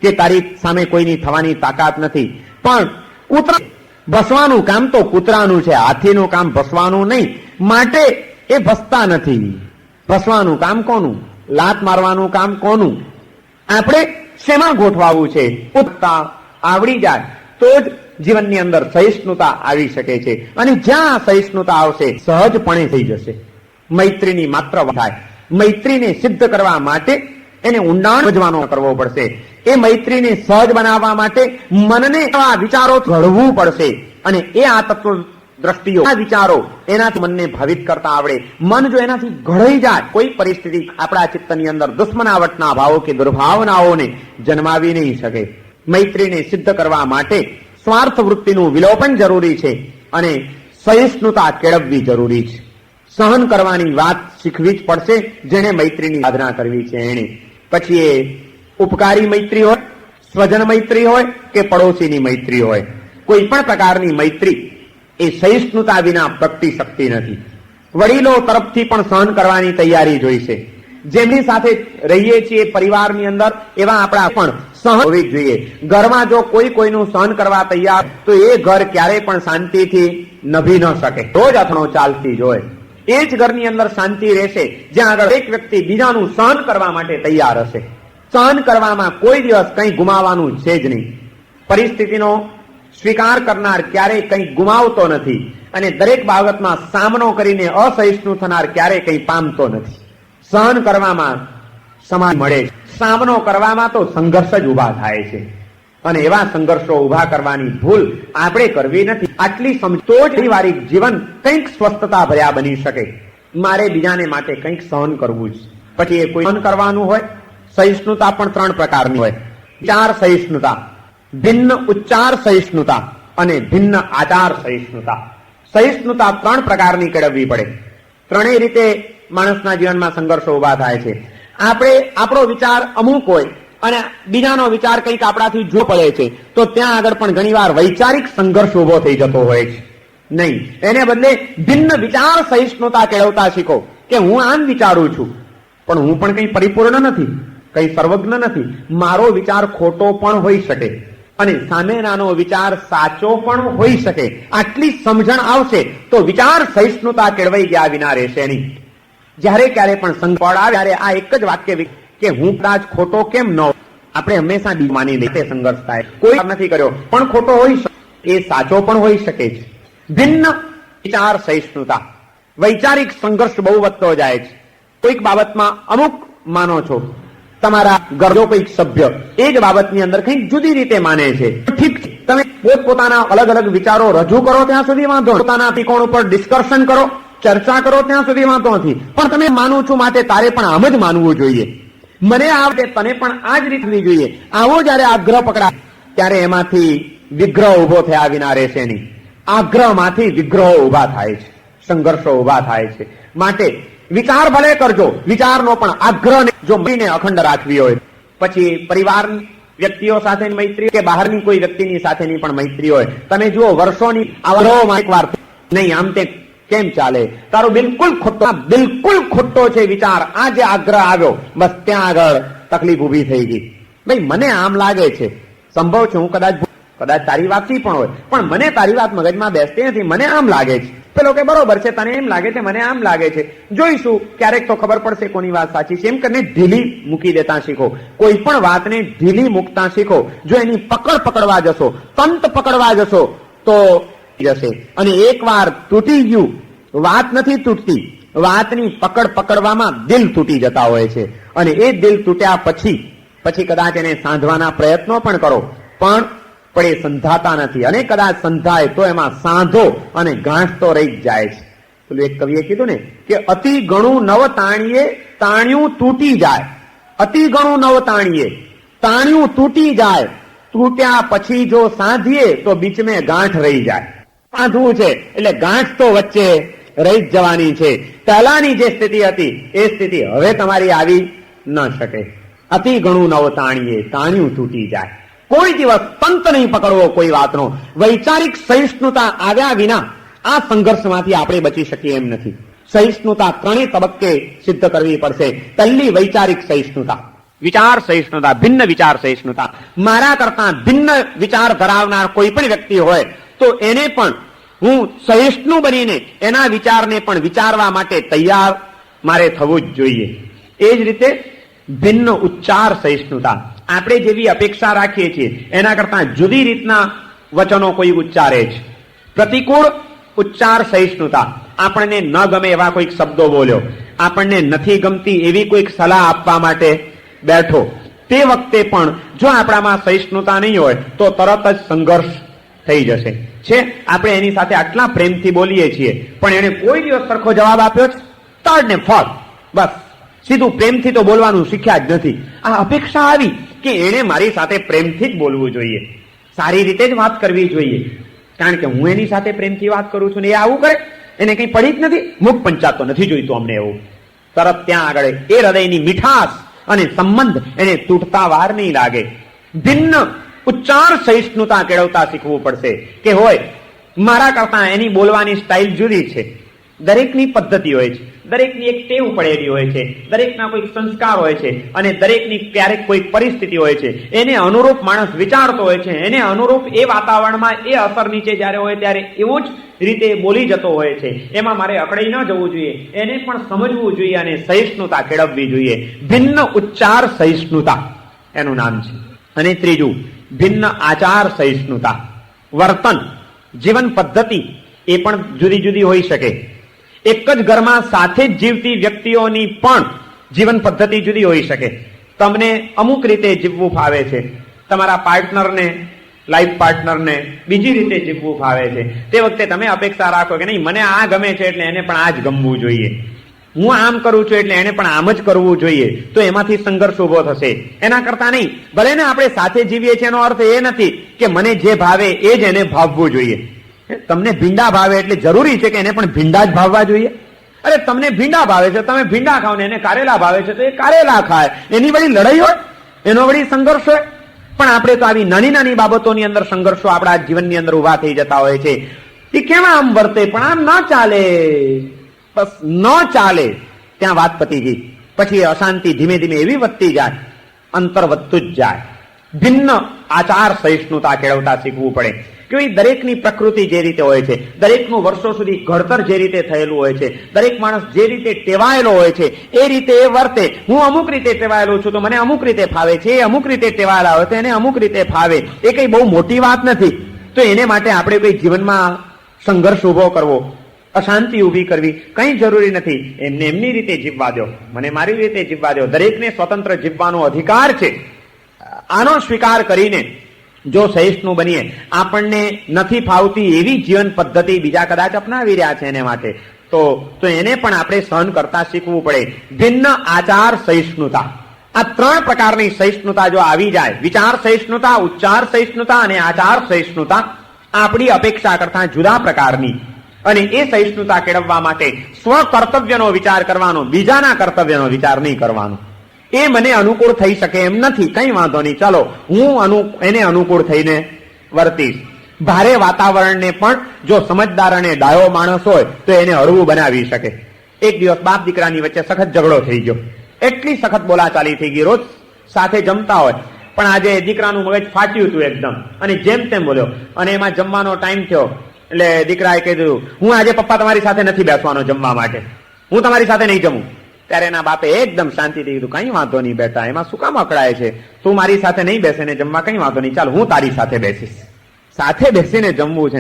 કે તારી સામે કોઈની થવાની તાકાત નથી. પણ કૂતરા ભસવાનું કામ તો કૂતરાનું છે, હાથીનું કામ ભસવાનું નહીં, માટે એ ભસતા નથી. ભસવાનું કામ કોનું? લાત મારવાનું કામ કોનું? આપણે શેમાં ગોઠવાવું છે? આવડી જાય તો જ જીવનની અંદર સહિષ્ણુતા આવી શકે છે. અને જ્યાં સહિષ્ણુતા આવશે સહજપણે થઈ જશે. મૈત્રીની માત્ર થાય. મૈત્રીને સિદ્ધ કરવા માટે એને ઊંડાણ સમજવાનો કરવો પડશે. એ મૈત્રીને સહજ બનાવવા માટે મનને આ વિચારો ઘડવું પડશે. અને એ આ તત્વ દ્રષ્ટિઓ, આ વિચારો એનાથી મનને ભાવિત કરતા આવડે. મન જો એનાથી ઘડાઈ જાય, કોઈ પરિસ્થિતિ આપણા ચિત્તની અંદર દુશ્મનાવટના ભાવો કે દુર્ભાવનાઓને જન્માવી નહીં શકે. મૈત્રીને સિદ્ધ કરવા માટે સ્વાર્થ વૃત્તિનું વિલોપન જરૂરી છે અને સહિષ્ણુતા કેળવવી જરૂરી છે. સહન કરવાની વાત શીખવી જ પડશે. જેને મૈત્રીની સાધના કરવી છે એને. પછી એ ઉપકારી મૈત્રી હોય, સ્વજન મૈત્રી હોય કે પડોશીની મૈત્રી હોય, કોઈ પણ પ્રકારની મૈત્રી એ સહિષ્ણુતા વિના પ્રગટી શકતી નથી. વડીલો તરફથી પણ સહન કરવાની તૈયારી જોઈશે. જેમની સાથે રહીએ છીએ પરિવારની અંદર એવા આપણા પણ સહન હોવી જોઈએ. ઘરમાં જો કોઈ કોઈનું સહન કરવા તૈયાર તો એ ઘર ક્યારેય પણ શાંતિથી નભી ન શકે. રોજ અથણો ચાલતી જ હોય. એ જ ઘરની અંદર શાંતિ રહેશે જ્યાં આગળ એક વ્યક્તિ બીજાનું સહન કરવા માટે તૈયાર હશે. સહન કરવામાં કોઈ દિવસ કંઈ ગુમાવવાનું છે જ નહીં. પરિસ્થિતિનો સ્વીકાર કરનાર ક્યારેય કંઈ ગુમાવતો નથી અને દરેક બાબતમાં સામનો કરીને અસહિષ્ણુ થનાર ક્યારેય કંઈ પામતો નથી. સહન કરવામાં સમાન મળે છે. સામનો કરવામાં તો સંઘર્ષ જ ઉભા થાય છે અને એવા સંઘર્ષો ઉભા કરવાની ભૂલ આપણે કરવી નથી. આટલી સમજો જ પારિવારિક જીવન કંઈક સ્વસ્થતા ભર્યા બની શકે. મારે બીજાને માટે કંઈક સહન કરવું જ. પછી એ કોઈ સહન કરવાનું હોય. સહિષ્ણુતા પણ 3 પ્રકારની હોય. વિચાર સહિષ્ણુતા, ભિન્ન ઉચ્ચાર સહિષ્ણુતા અને ભિન્ન આચાર સહિષ્ણુતા. સહિષ્ણુતા 3 પ્રકારની કેળવવી પડે. ત્રણેય રીતે માણસના જીવનમાં સંઘર્ષો ઉભા થાય છે. આપણે આપણો વિચાર અમુક હોય અને બીજાનો વિચાર કંઈક આપણાથી જો પડે છે તો ત્યાં આગળ પણ ઘણીવાર વૈચારિક સંઘર્ષ ઉભો થઈ જતો હોય છે. નહીં, એને બદલે ભિન્ન વિચાર સહિષ્ણુતા કેળવતા શીખો કે હું આમ વિચારું છું પણ હું પણ કંઈ પરિપૂર્ણ નથી, કંઈ સર્વજ્ઞ નથી. મારો વિચાર ખોટો પણ હોઈ શકે અને સામેનાનો વિચાર સાચો પણ હોઈ શકે. આટલી સમજણ આવશે તો વિચાર સહિષ્ણુતા કેળવાઈ ગયા વિના રહેશે નહીં. જ્યારે ક્યારે પણ સંકટ આવે ત્યારે આ એક જ વાક્ય કે હું કદાચ ખોટો કેમ ન, આપણે હંમેશા માની લઈએ સંઘર્ષ થાય. કોઈ નથી કર્યો પણ ખોટો હોઈ શકે, એ સાચો પણ હોઈ શકે છે. ભિન્ન વિચાર સહિષ્ણુતા. વૈચારિક સંઘર્ષ બહુ વધતો જાય છે. કોઈક બાબતમાં અમુક માનો છો, તમારા ઘરનો કોઈક સભ્ય એ જ બાબતની અંદર કંઈક જુદી રીતે માને છે. ઠીક છે, તમે પોતપોતાના અલગ અલગ વિચારો રજૂ કરો ત્યાં સુધી વાંધો, પોતાના ત્રિકોણ ઉપર ડિસ્કશન કરો, ચર્ચા કરો ત્યાં સુધી વાંધો નથી. પણ તમે માનું છું માટે તારે પણ આમ જ માનવું જોઈએ. મને આ વખતે તને પણ આ જ રીતે જોઈએ. આવો જયારે આગ્રહ પકડા ત્યારે એમાંથી વિગ્રહ ઉભો થયા વિના રહેશે નહીં. આગ્રહમાંથી વિગ્રહો ઉભા થાય છે, સંઘર્ષો ઉભા થાય છે. માટે વિચાર ભલે કરજો, વિચારનો પણ આગ્રહને જો મહીને અખંડ રાખવી હોય. પછી પરિવાર વ્યક્તિઓ સાથેની મૈત્રી કે બહારની કોઈ વ્યક્તિની સાથેની પણ મૈત્રી હોય. તમે જુઓ વર્ષોની આગ્રહોમાં એક વાર નહીં આમ તે કેમ ચાલે, તારો બિલકુલ ખોટો છે વિચાર. આ જે આગ્રહ આવ્યો બસ ત્યાં આગળ તકલીફ ઉભી થઈ ગઈ. ભાઈ મને આમ લાગે છે, સંભવ છે હું કદાચ તારી વાત પણ હોય પણ મને તારી વાત મગજમાં બેસતી નથી, મને આમ લાગે છે. પેલો કે બરોબર છે, તને એમ લાગે છે, મને આમ લાગે છે, જોઈશું ક્યારેક તો ખબર પડશે કોની વાત સાચી છે. એમ કરીને ઢીલી મૂકી દેતા શીખો. કોઈ પણ વાતને ઢીલી મૂકતા શીખો. જો એની પકડ પકડવા જશો, તંત પકડવા જશો તો જશે. અને એકવાર તૂટી ગયું, વાત નથી તૂટતી, વાતની પકડ પકડવામાં દિલ તૂટી જતા હોય છે. અને એ દિલ તૂટ્યા પછી કદાચ એને સાંધવાના પ્રયત્નો પણ કરો પણ એ સંધાતા નથી. અને કદાચ સંધાય તો એમાં સાંધો અને ગાંઠ તો રહી જ જાય છે. પેલું એક કવિએ કીધું ને કે અતિ ઘણું નવ તાણીએ તાણ્યું તૂટી જાય. અતિ ઘણું નવ તાણીએ તાણ્યું તૂટી જાય, તૂટ્યા પછી જો સાંધીએ તો બીચ મેં ગાંઠ રહી જાય. સાંધવું છે એટલે ગાંઠ તો વચ્ચે રહી જ જવાની છે. પહેલાની જે સ્થિતિ હતી એ સ્થિતિ હવે તમારી આવી ન શકે. અતિ ઘણું નવ તાણીએ તાણ્યું તૂટી જાય. કોઈ દિવસ પંત નહીં પકડવો કોઈ વાતનો. વૈચારિક સહિષ્ણુતા આવ્યા વિના આ સંઘર્ષમાંથી આપણે બચી શકીએ એમ નથી. સહિષ્ણુતા ત્રણેય તબક્કે સિદ્ધ કરવી પડશે. પહેલી વૈચારિક સહિષ્ણુતા, વિચાર સહિષ્ણુતા, ભિન્ન વિચાર સહિષ્ણુતા. મારા કરતા ભિન્ન વિચાર ધરાવનાર કોઈ પણ વ્યક્તિ હોય તો એને પણ હું સહિષ્ણુ બનીને એના વિચારને પણ વિચારવા માટે તૈયાર મારે થવું જ જોઈએ. એ જ રીતે ભિન્ન ઉચ્ચાર સહિષ્ણુતા. આપણે જેવી અપેક્ષા રાખીએ છીએ એના કરતા જુદી રીતના વચનો કોઈ ઉચ્ચારે છે. પ્રતિકૂળ ઉચ્ચાર સહિષ્ણુતા. આપણને ન ગમે એવા કોઈક શબ્દો બોલ્યો, આપણને નથી ગમતી એવી કોઈક સલાહ આપવા માટે બેઠો, તે વખતે પણ જો આપણામાં સહિષ્ણુતા નહીં હોય તો તરત જ સંઘર્ષ થઈ જશે. છે આપણે એની સાથે આટલા પ્રેમથી બોલીએ છીએ પણ એને કોઈ દિવસ સરખો જવાબ આપ્યો છે, તડ ને ફળ, બસ સીધું પ્રેમથી તો બોલવાનું શીખ્યા જ નથી. આ અપેક્ષા આવી કે એને મારી સાથે પ્રેમથી જ બોલવું જોઈએ, સારી રીતે જ વાત કરવી જોઈએ, કારણ કે હું એની સાથે પ્રેમથી વાત કરું છું ને એ આવું કરે, એને કઈ પડી જ નથી, મુખ પંચાત તો નથી જોઈતું અમને એવું. તરત ત્યાં આગળ એ હૃદયની મીઠાશ અને સંબંધ એને તૂટતા વાર નહીં લાગે. ભિન્ન ઉચ્ચાર સહિષ્ણુતા કેળવતા શીખવું પડશે કે હોય મારા કરતા એની બોલવાની સ્ટાઇલ જુદી છે. દરેકની પદ્ધતિ હોય છે, દરેકની એક ટેવ પડેલી હોય છે, દરેકના કોઈક સંસ્કાર હોય છે અને દરેકની ક્યારેક કોઈક પરિસ્થિતિ હોય છે. એને અનુરૂપ માણસ વિચારતો હોય છે, એને અનુરૂપ એ વાતાવરણમાં એ અસર નીચે જ્યારે હોય ત્યારે એવું જ રીતે બોલી જતો હોય છે. એમાં મારે અકળાઈ ન જવું જોઈએ, એને પણ સમજવું જોઈએ અને સહિષ્ણુતા કેળવવી જોઈએ. ભિન્ન ઉચ્ચાર સહિષ્ણુતા એનું નામ છે. અને ત્રીજું ભિન્ન આચાર સહિષ્ણુતા. વર્તન, જીવન પદ્ધતિ એ પણ જુદી જુદી હોઈ શકે. એક જ ઘરમાં સાથે જ જીવતી વ્યક્તિઓની પણ જીવન પદ્ધતિ જુદી હોઈ શકે. તમને અમુક રીતે જીવવું ફાવે છે, તમારા પાર્ટનરને, લાઈફ પાર્ટનરને બીજી રીતે જીવવું ફાવે છે. તે વખતે તમે અપેક્ષા રાખો કે નહીં મને આ ગમે છે એટલે એને પણ આ જ ગમવું જોઈએ, હું આમ કરું છું એટલે એને પણ આમ જ કરવું જોઈએ, તો એમાંથી સંઘર્ષ ઉભો થશે. એના કરતા નહીં, ભલે ને આપણે સાથે જીવીએ છીએ એનો અર્થ એ નથી કે મને જે ભાવે એ જ એને ભાવવું જોઈએ. તમને ભીંડા ભાવે એટલે જરૂરી છે કે એને પણ ભીંડા જ ભાવવા જોઈએ? અરે તમને ભીંડા ભાવે છે, તમે ભીંડા ખાઓ ને એને કારેલા ભાવે છે તો એ કારેલા ખાય. એની વળી લડાઈ હોય, એનો વળી સંઘર્ષ હોય. પણ આપણે તો આવી નાની નાની બાબતોની અંદર સંઘર્ષો આપણા જીવનની અંદર ઉભા થઈ જતા હોય છે. એ કેમ આમ વર્તે, પણ આમ ન ચાલે, બસ ન ચાલે, ત્યાં વાત પતી ગઈ. પછી અશાંતિ ધીમે ધીમે એવી વધતી જાય, અંતર વધતું જ જાય. ભિન્ન આચાર સહિષ્ણુતા કેળવતા શીખવું પડે કે દરેકની પ્રકૃતિ જે રીતે હોય છે, દરેકનું વર્ષો સુધી ઘડતર જે રીતે થયેલું હોય છે, દરેક માણસ જે રીતે ટેવાયેલો હોય છે એ રીતે એ વર્તે. હું અમુક રીતે ટેવાયેલો છું તો મને અમુક રીતે ફાવે છે, એ અમુક રીતે ટેવાયેલા હોય તો એને અમુક રીતે ફાવે. એ કઈ બહુ મોટી વાત નથી. તો એને માટે આપણે કોઈ જીવનમાં સંઘર્ષ ઉભો કરવો, અશાંતિ ઉભી કરવી કઈ જરૂરી નથી. એમને એમની રીતે જીવવા દો, મને મારી રીતે જીવવા દો. દરેકને સ્વતંત્ર જીવવાનો અધિકાર છે. આનો સ્વીકાર કરીને જો સહિષ્ણુ બનીએ, આપણને નથી ફાવતી એવી જીવન પદ્ધતિ બીજા કદાચ અપનાવી રહ્યા છે એને માટે, તો એને પણ આપણે સહન કરતા શીખવું પડે. ભિન્ન આચાર સહિષ્ણુતા, આ ત્રણ પ્રકારની સહિષ્ણુતા જો આવી જાય, વિચાર સહિષ્ણુતા, ઉચ્ચાર સહિષ્ણુતા અને આચાર સહિષ્ણુતા, આપણી અપેક્ષા કરતા જુદા પ્રકારની. અને એ સહિષ્ણુતા કેળવવા માટે સ્વ કર્તવ્યનો વિચાર કરવાનો, બીજાના કર્તવ્યનો વિચાર નહીં કરવાનો. એ મને અનુકૂળ થઈ શકે એમ નથી, કઈ વાંધો નહીં, ચાલો હું એને અનુકૂળ થઈને વર્તીશ. ભારે વાતાવરણને પણ જો સમજદાર અને ડાયો માણસ હોય તો એને હળવું બનાવી શકે. એક દિવસ બાપ દીકરાની વચ્ચે સખત ઝઘડો થઈ ગયો, એટલી સખત બોલાચાલી થઈ ગઈ. રોજ સાથે જમતા હોય પણ આજે દીકરાનું મગજ ફાટ્યું હતું એકદમ, અને જેમ તેમ બોલ્યો. અને એમાં જમવાનો ટાઈમ થયો એટલે દીકરાએ કીધું હું આજે પપ્પા તમારી સાથે નથી બેસવાનો જમવા માટે, હું તમારી સાથે નહીં જમું. ત્યારે એના બાપે એકદમ શાંતિથી કીધું કઈ વાંધો નહીં બેટા, એમાં શું કામ અકળાય છે, તું મારી સાથે નહીં બેસે ને જમવા, કઈ વાંધો નહીં, ચાલ હું તારી સાથે બેસીશ. સાથે બેસીને જમવું છે.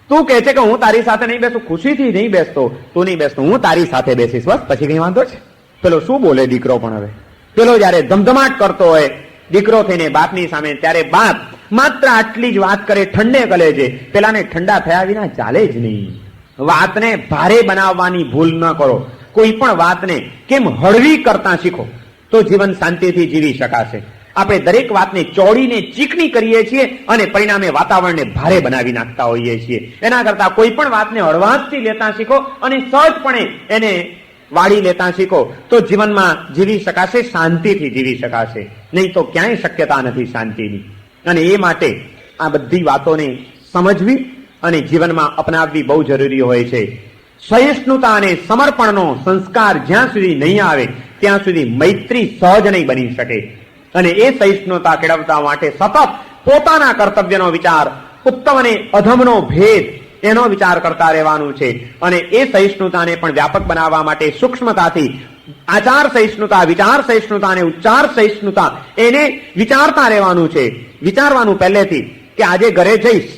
તું કહે છે કે હું તારી સાથે નહીં બેસું, ખુશીથી નહીં બેસતો, તું નહીં બેસતો, હું તારી સાથે બેસીશ, બસ પછી કઈ વાંધો છે. પેલો શું બોલે દીકરો? પણ હવે પેલો જયારે ધમધમાટ કરતો હોય દીકરો થઈને બાપની સામે, ત્યારે બાપ માત્ર આટલી જ વાત કરે, ઠંડે કલેજે. પેલાને ઠંડા થયા વિના ચાલે જ નહીં. વાતને ભારે બનાવવાની ભૂલ ન કરો. કોઈ પણ વાતને કેમ હળવી કરતા શીખો તો જીવન શાંતિથી જીવી શકાશે. આપણે દરેક વાતને ચોડીને ચીકણી કરીએ છીએ અને પરિણામે વાતાવરણને ભારે બનાવી નાખતા હોઈએ છીએ. એના કરતા કોઈ પણ વાતને હળવાશથી લેતા શીખો અને સહજપણે એને વાળી લેતા શીખો તો જીવનમાં જીવી શકાશે, શાંતિથી જીવી શકાશે. નહીં તો ક્યાંય શક્યતા નથી શાંતિની. અને એ માટે આ બધી વાતોને સમજવી અને જીવનમાં અપનાવવી બહુ જરૂરી હોય છે. સહિષ્ણુતા અને સમર્પણનો સંસ્કાર જ્યાં સુધી નહીં આવે ત્યાં સુધી મૈત્રી સહજ નહીં બની શકે. અને એ સહિષ્ણુતા કેળવતા માટે સતત પોતાના કર્તવ્યનો વિચાર, ઉત્તમ અને અધમનો ભેદ એનો વિચાર કરતા રહેવાનું છે. અને એ સહિષ્ણુતાને પણ વ્યાપક બનાવવા માટે સૂક્ષ્મતાથી આચાર સહિષ્ણુતા, વિચાર સહિષ્ણુતા અને ઉચ્ચાર સહિષ્ણુતા એને વિચારતા રહેવાનું છે. વિચારવાનું પહેલેથી કે આજે ઘરે જઈશ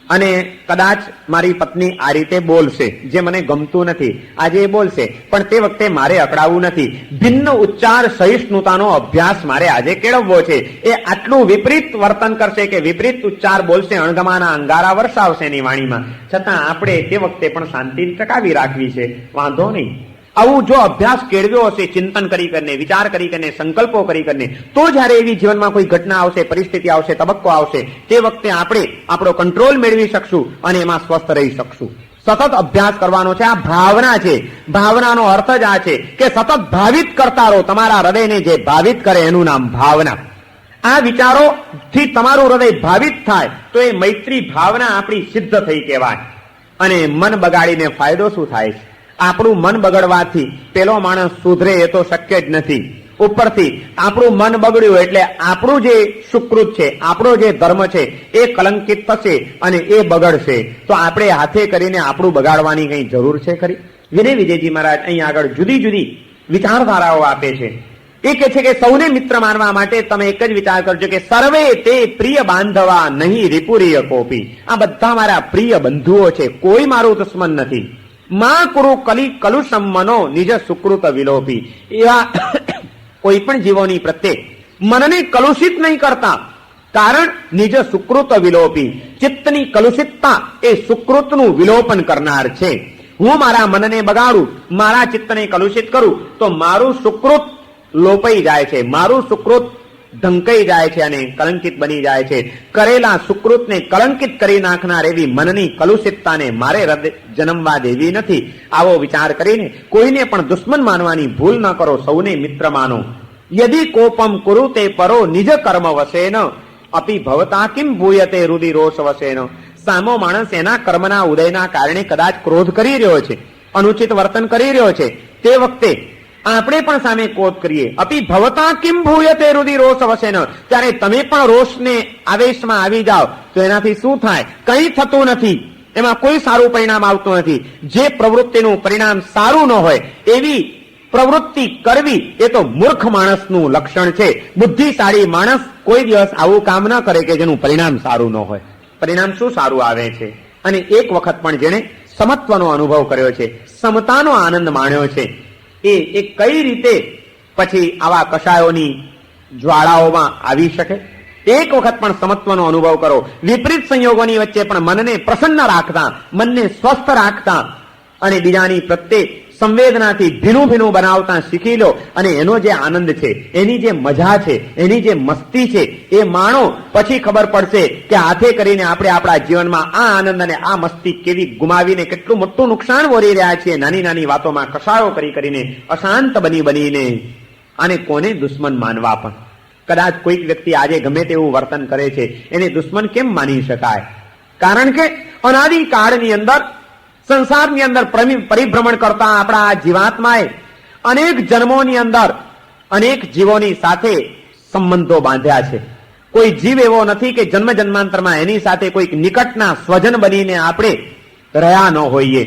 અને કદાચ મારી પત્ની આ રીતે બોલશે જે મને ગમતું નથી, આજે એ બોલશે, પણ તે વખતે મારે અકળાવવું નથી. ભિન્ન ઉચ્ચાર સહિષ્ણુતાનો અભ્યાસ મારે આજે કેળવવો છે. એ આટલું વિપરીત વર્તન કરશે કે વિપરીત ઉચ્ચાર બોલશે, અણગમાના અંગારા વરસાવશે એની વાણીમાં, છતાં આપણે તે વખતે પણ શાંતિ ટકાવી રાખવી છે, વાંધો નહીં. આવું જો અભ્યાસ કેળવ્યો હશે, ચિંતન કરી કરીને, વિચાર કરી કરીને, સંકલ્પો કરી કરીને, તો જયારે એવી જીવનમાં કોઈ ઘટના આવશે, પરિસ્થિતિ આવશે, તબક્કો આવશે, તે વખતે આપણે આપણો કંટ્રોલ મેળવી શકશું અને એમાં સ્વસ્થ રહી શકશું. સતત અભ્યાસ કરવાનો છે. આ ભાવના છે. ભાવનાનો અર્થ જ આ છે કે સતત ભાવિત કરતા રહો. તમારા હૃદયને જે ભાવિત કરે એનું નામ ભાવના. આ વિચારોથી તમારું હૃદય ભાવિત થાય તો એ મૈત્રી ભાવના આપણી સિદ્ધ થઈ કહેવાય. અને મન બગાડીને ફાયદો શું થાય છે? આપણું મન બગડવાથી પેલો માણસ સુધરે એ તો શક્ય જ નથી. ઉપરથી આપણું મન બગડ્યું એટલે આપણું જે સુકૃત છે, આપણો જે ધર્મ છે એ કલંકિત થશે અને એ બગડશે. તો આપણે હાથે કરીને આપણું બગાડવાની કઈ જરૂર છે ખરી? વિનય વિજયજી મહારાજ અહીં આગળ જુદી જુદી વિચારધારાઓ આપે છે. એ કે છે કે સૌને મિત્ર માનવા માટે તમે એક જ વિચાર કરજો કે સર્વે તે પ્રિય બાંધવા નહીં રિપુરીય કોપી. આ બધા મારા પ્રિય બંધુઓ છે, કોઈ મારું દુશ્મન નથી. માં કુરુ કલુષમ મનો નિજ સુકૃત વિલોપી. એવા કોઈ પણ જીવોની પ્રત્યે મનને કલુષિત નહીં કરતા, કારણ નિજ સુકૃત વિલોપી. ચિત્તની કલુષિતતા એ સુકૃતનું વિલોપન કરનાર છે. હું મારા મનને બગાડું, મારા ચિત્તને કલુષિત કરું તો મારું સુકૃત લોપાઈ જાય છે, મારું સુકૃત ઢંકાઈ જાય છે અને કલંકિત બની જાય છે. કરેલા સુકૃતને કલંકિત કરી નાખનાર એવી મનની કલુષિતતાને મારે જન્મવા દેવી નથી. આવો વિચાર કરીને કોઈને પણ દુશ્મન માનવાની ભૂલ ન કરો, સૌને મિત્ર માનો. યદિ કોપમ કુરુતે પરો નિજ કર્મ વસેન અપી ભવતા કિમ ભૂયતે રુધિ રોષ વસેન. સામો માણસ એના કર્મના ઉદયના કારણે કદાચ ક્રોધ કરી રહ્યો છે, અનુચિત વર્તન કરી રહ્યો છે, તે વખતે આપણે પણ સામે ક્રોધ કરીએ. અપી ભવતા કિમ ભૂયતે રુધિ રોષ વસેન. ત્યારે તમે પણ રોષને આવેશમાં આવી જાઓ તો એનાથી શું થાય? કંઈ થતું નથી, એમાં કોઈ સારું પરિણામ આવતું નથી. જે પ્રવૃત્તિનું પરિણામ સારું ન હોય એવી પ્રવૃત્તિ કરવી એ તો મૂર્ખ માણસનું લક્ષણ છે. બુદ્ધિશાળી માણસ કોઈ દિવસ આવું કામ ન કરે કે જેનું પરિણામ સારું ન હોય. પરિણામ શું સારું આવે છે? અને એક વખત પણ જેણે સમત્વનો અનુભવ કર્યો છે, સમતાનો આનંદ માણ્યો છે, એ કઈ રીતે પછી આવા કષાયોની જ્વાળાઓમાં આવી શકે? એક વખત પણ સમત્વનો અનુભવ કરો. વિપરીત સંયોગોની વચ્ચે પણ મનને પ્રસન્ન રાખતા, મનને સ્વસ્થ રાખતા અને બીજાની પ્રત્યે સંવેદનાથી ભીનું ભીનું બનાવતા શીખી લો. અને એનો જે આનંદ છે, એની જે મજા છે, એની જે મસ્તી છે એ માણો. પછી ખબર પડશે કે હાથે કરીને આપણે આપણા જીવનમાં આ આનંદ અને આ મસ્તી કેવી ગુમાવીને કેટલું મોટું નુકસાન વરી રહ્યા છીએ. નાની નાની વાતોમાં કસાયો કરીને, અશાંત બનીને. અને કોને દુશ્મન માનવા? પણ કદાચ કોઈક વ્યક્તિ આજે ગમે તેવું વર્તન કરે છે, એને દુશ્મન કેમ માની શકાય? કારણ કે અનાદિકાળની અંદર સંસારની અંદર પરિભ્રમણ કરતા આપણા જીવાત્માએ અનેક જન્મોની અંદર અનેક જીવોની સાથે સંબંધો બાંધ્યા છે. કોઈ જીવ એવો નથી કે જન્મ જન્માંતરમાં એની સાથે કોઈક નિકટના સ્વજન બનીને આપણે રહ્યા ન હોઈએ.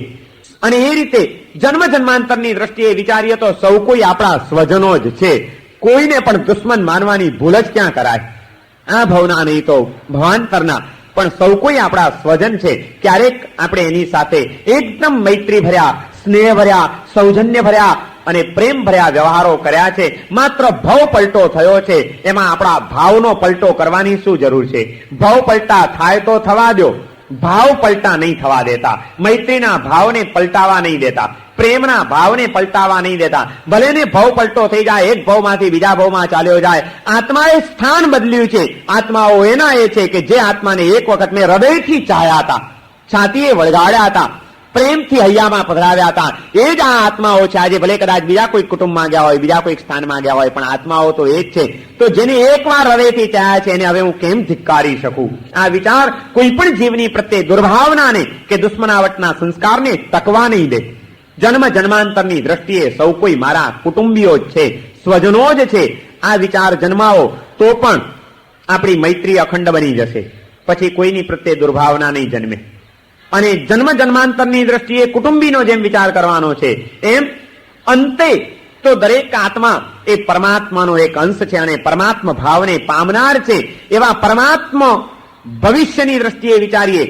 અને એ રીતે જન્મ જન્માંતરની દ્રષ્ટિએ વિચારીએ તો સૌ કોઈ આપણા સ્વજનો જ છે. કોઈને પણ દુશ્મન માનવાની ભૂલ જ ક્યાં કરાય? આ ભવના નહીં તો ભવાંતરના, પણ સૌ કોઈ આપણા સ્વજન છે. ક્યારેક આપણે એની સાથે એકદમ મૈત્રી ભર્યા, સ્નેહ ભર્યા, સૌજન્ય ભર્યા અને પ્રેમ ભર્યા વ્યવહારો કર્યા છે. માત્ર ભાવ પલટો થયો છે, એમાં આપણા ભાવનો પલટો કરવાની શું જરૂર છે? ભાવ પલટા થાય તો થવા દો, ભાવ પલટા નહીં થવા દેતા. મૈત્રીના ભાવને પલટાવા નહીં દેતા, પ્રેમના ભાવને પલટાવા નહીં દેતા. ભલે ને ભાવ પલટો થઈ જાય, એક ભાવમાંથી બીજા ભાવમાં ચાલ્યો જાય, આત્માએ સ્થાન બદલ્યું છે. આત્માઓ એના એ છે કે જે આત્માને એક વખત મેં હૃદયથી ચાહ્યા હતા, છાતીએ વળગાડ્યા હતા, પ્રેમથી હૈયામાં પધરાવ્યા હતા. એ જ આ આત્માઓ છે. આજે ભલે કદાચ બીજા કોઈ કુટુંબમાં ગયા હોય, બીજા કોઈ સ્થાનમાં ગયા હોય, પણ આત્માઓ તો એ જ છે. તો જેને એકવાર હૃદયથી ચાહ્યા છે એને હવે હું કેમ ધિક્કારી શકું? આ વિચાર કોઈ પણ જીવની પ્રત્યે દુર્ભાવનાને કે દુશ્મનાવટના સંસ્કારને ટકવા નહીં દે. જન્મ જન્માંતરની દ્રષ્ટિએ સૌ કોઈ મારા કુટુંબીઓ જ છે, સ્વજનો જ છે. આ વિચાર જન્માવો તો પણ આપણી મૈત્રી અખંડ બની જશે. પછી કોઈની પ્રત્યે દુર્ભાવના નહીં જન્મે. અને જન્મ જન્માંતરની દ્રષ્ટિએ કુટુંબીનો જેમ વિચાર કરવાનો છે, એમ અંતે તો દરેક આત્મા એ પરમાત્માનો એક અંશ છે અને પરમાત્મા ભાવને પામનાર છે. એવા પરમાત્મા ભવિષ્યની દ્રષ્ટિએ વિચારીએ.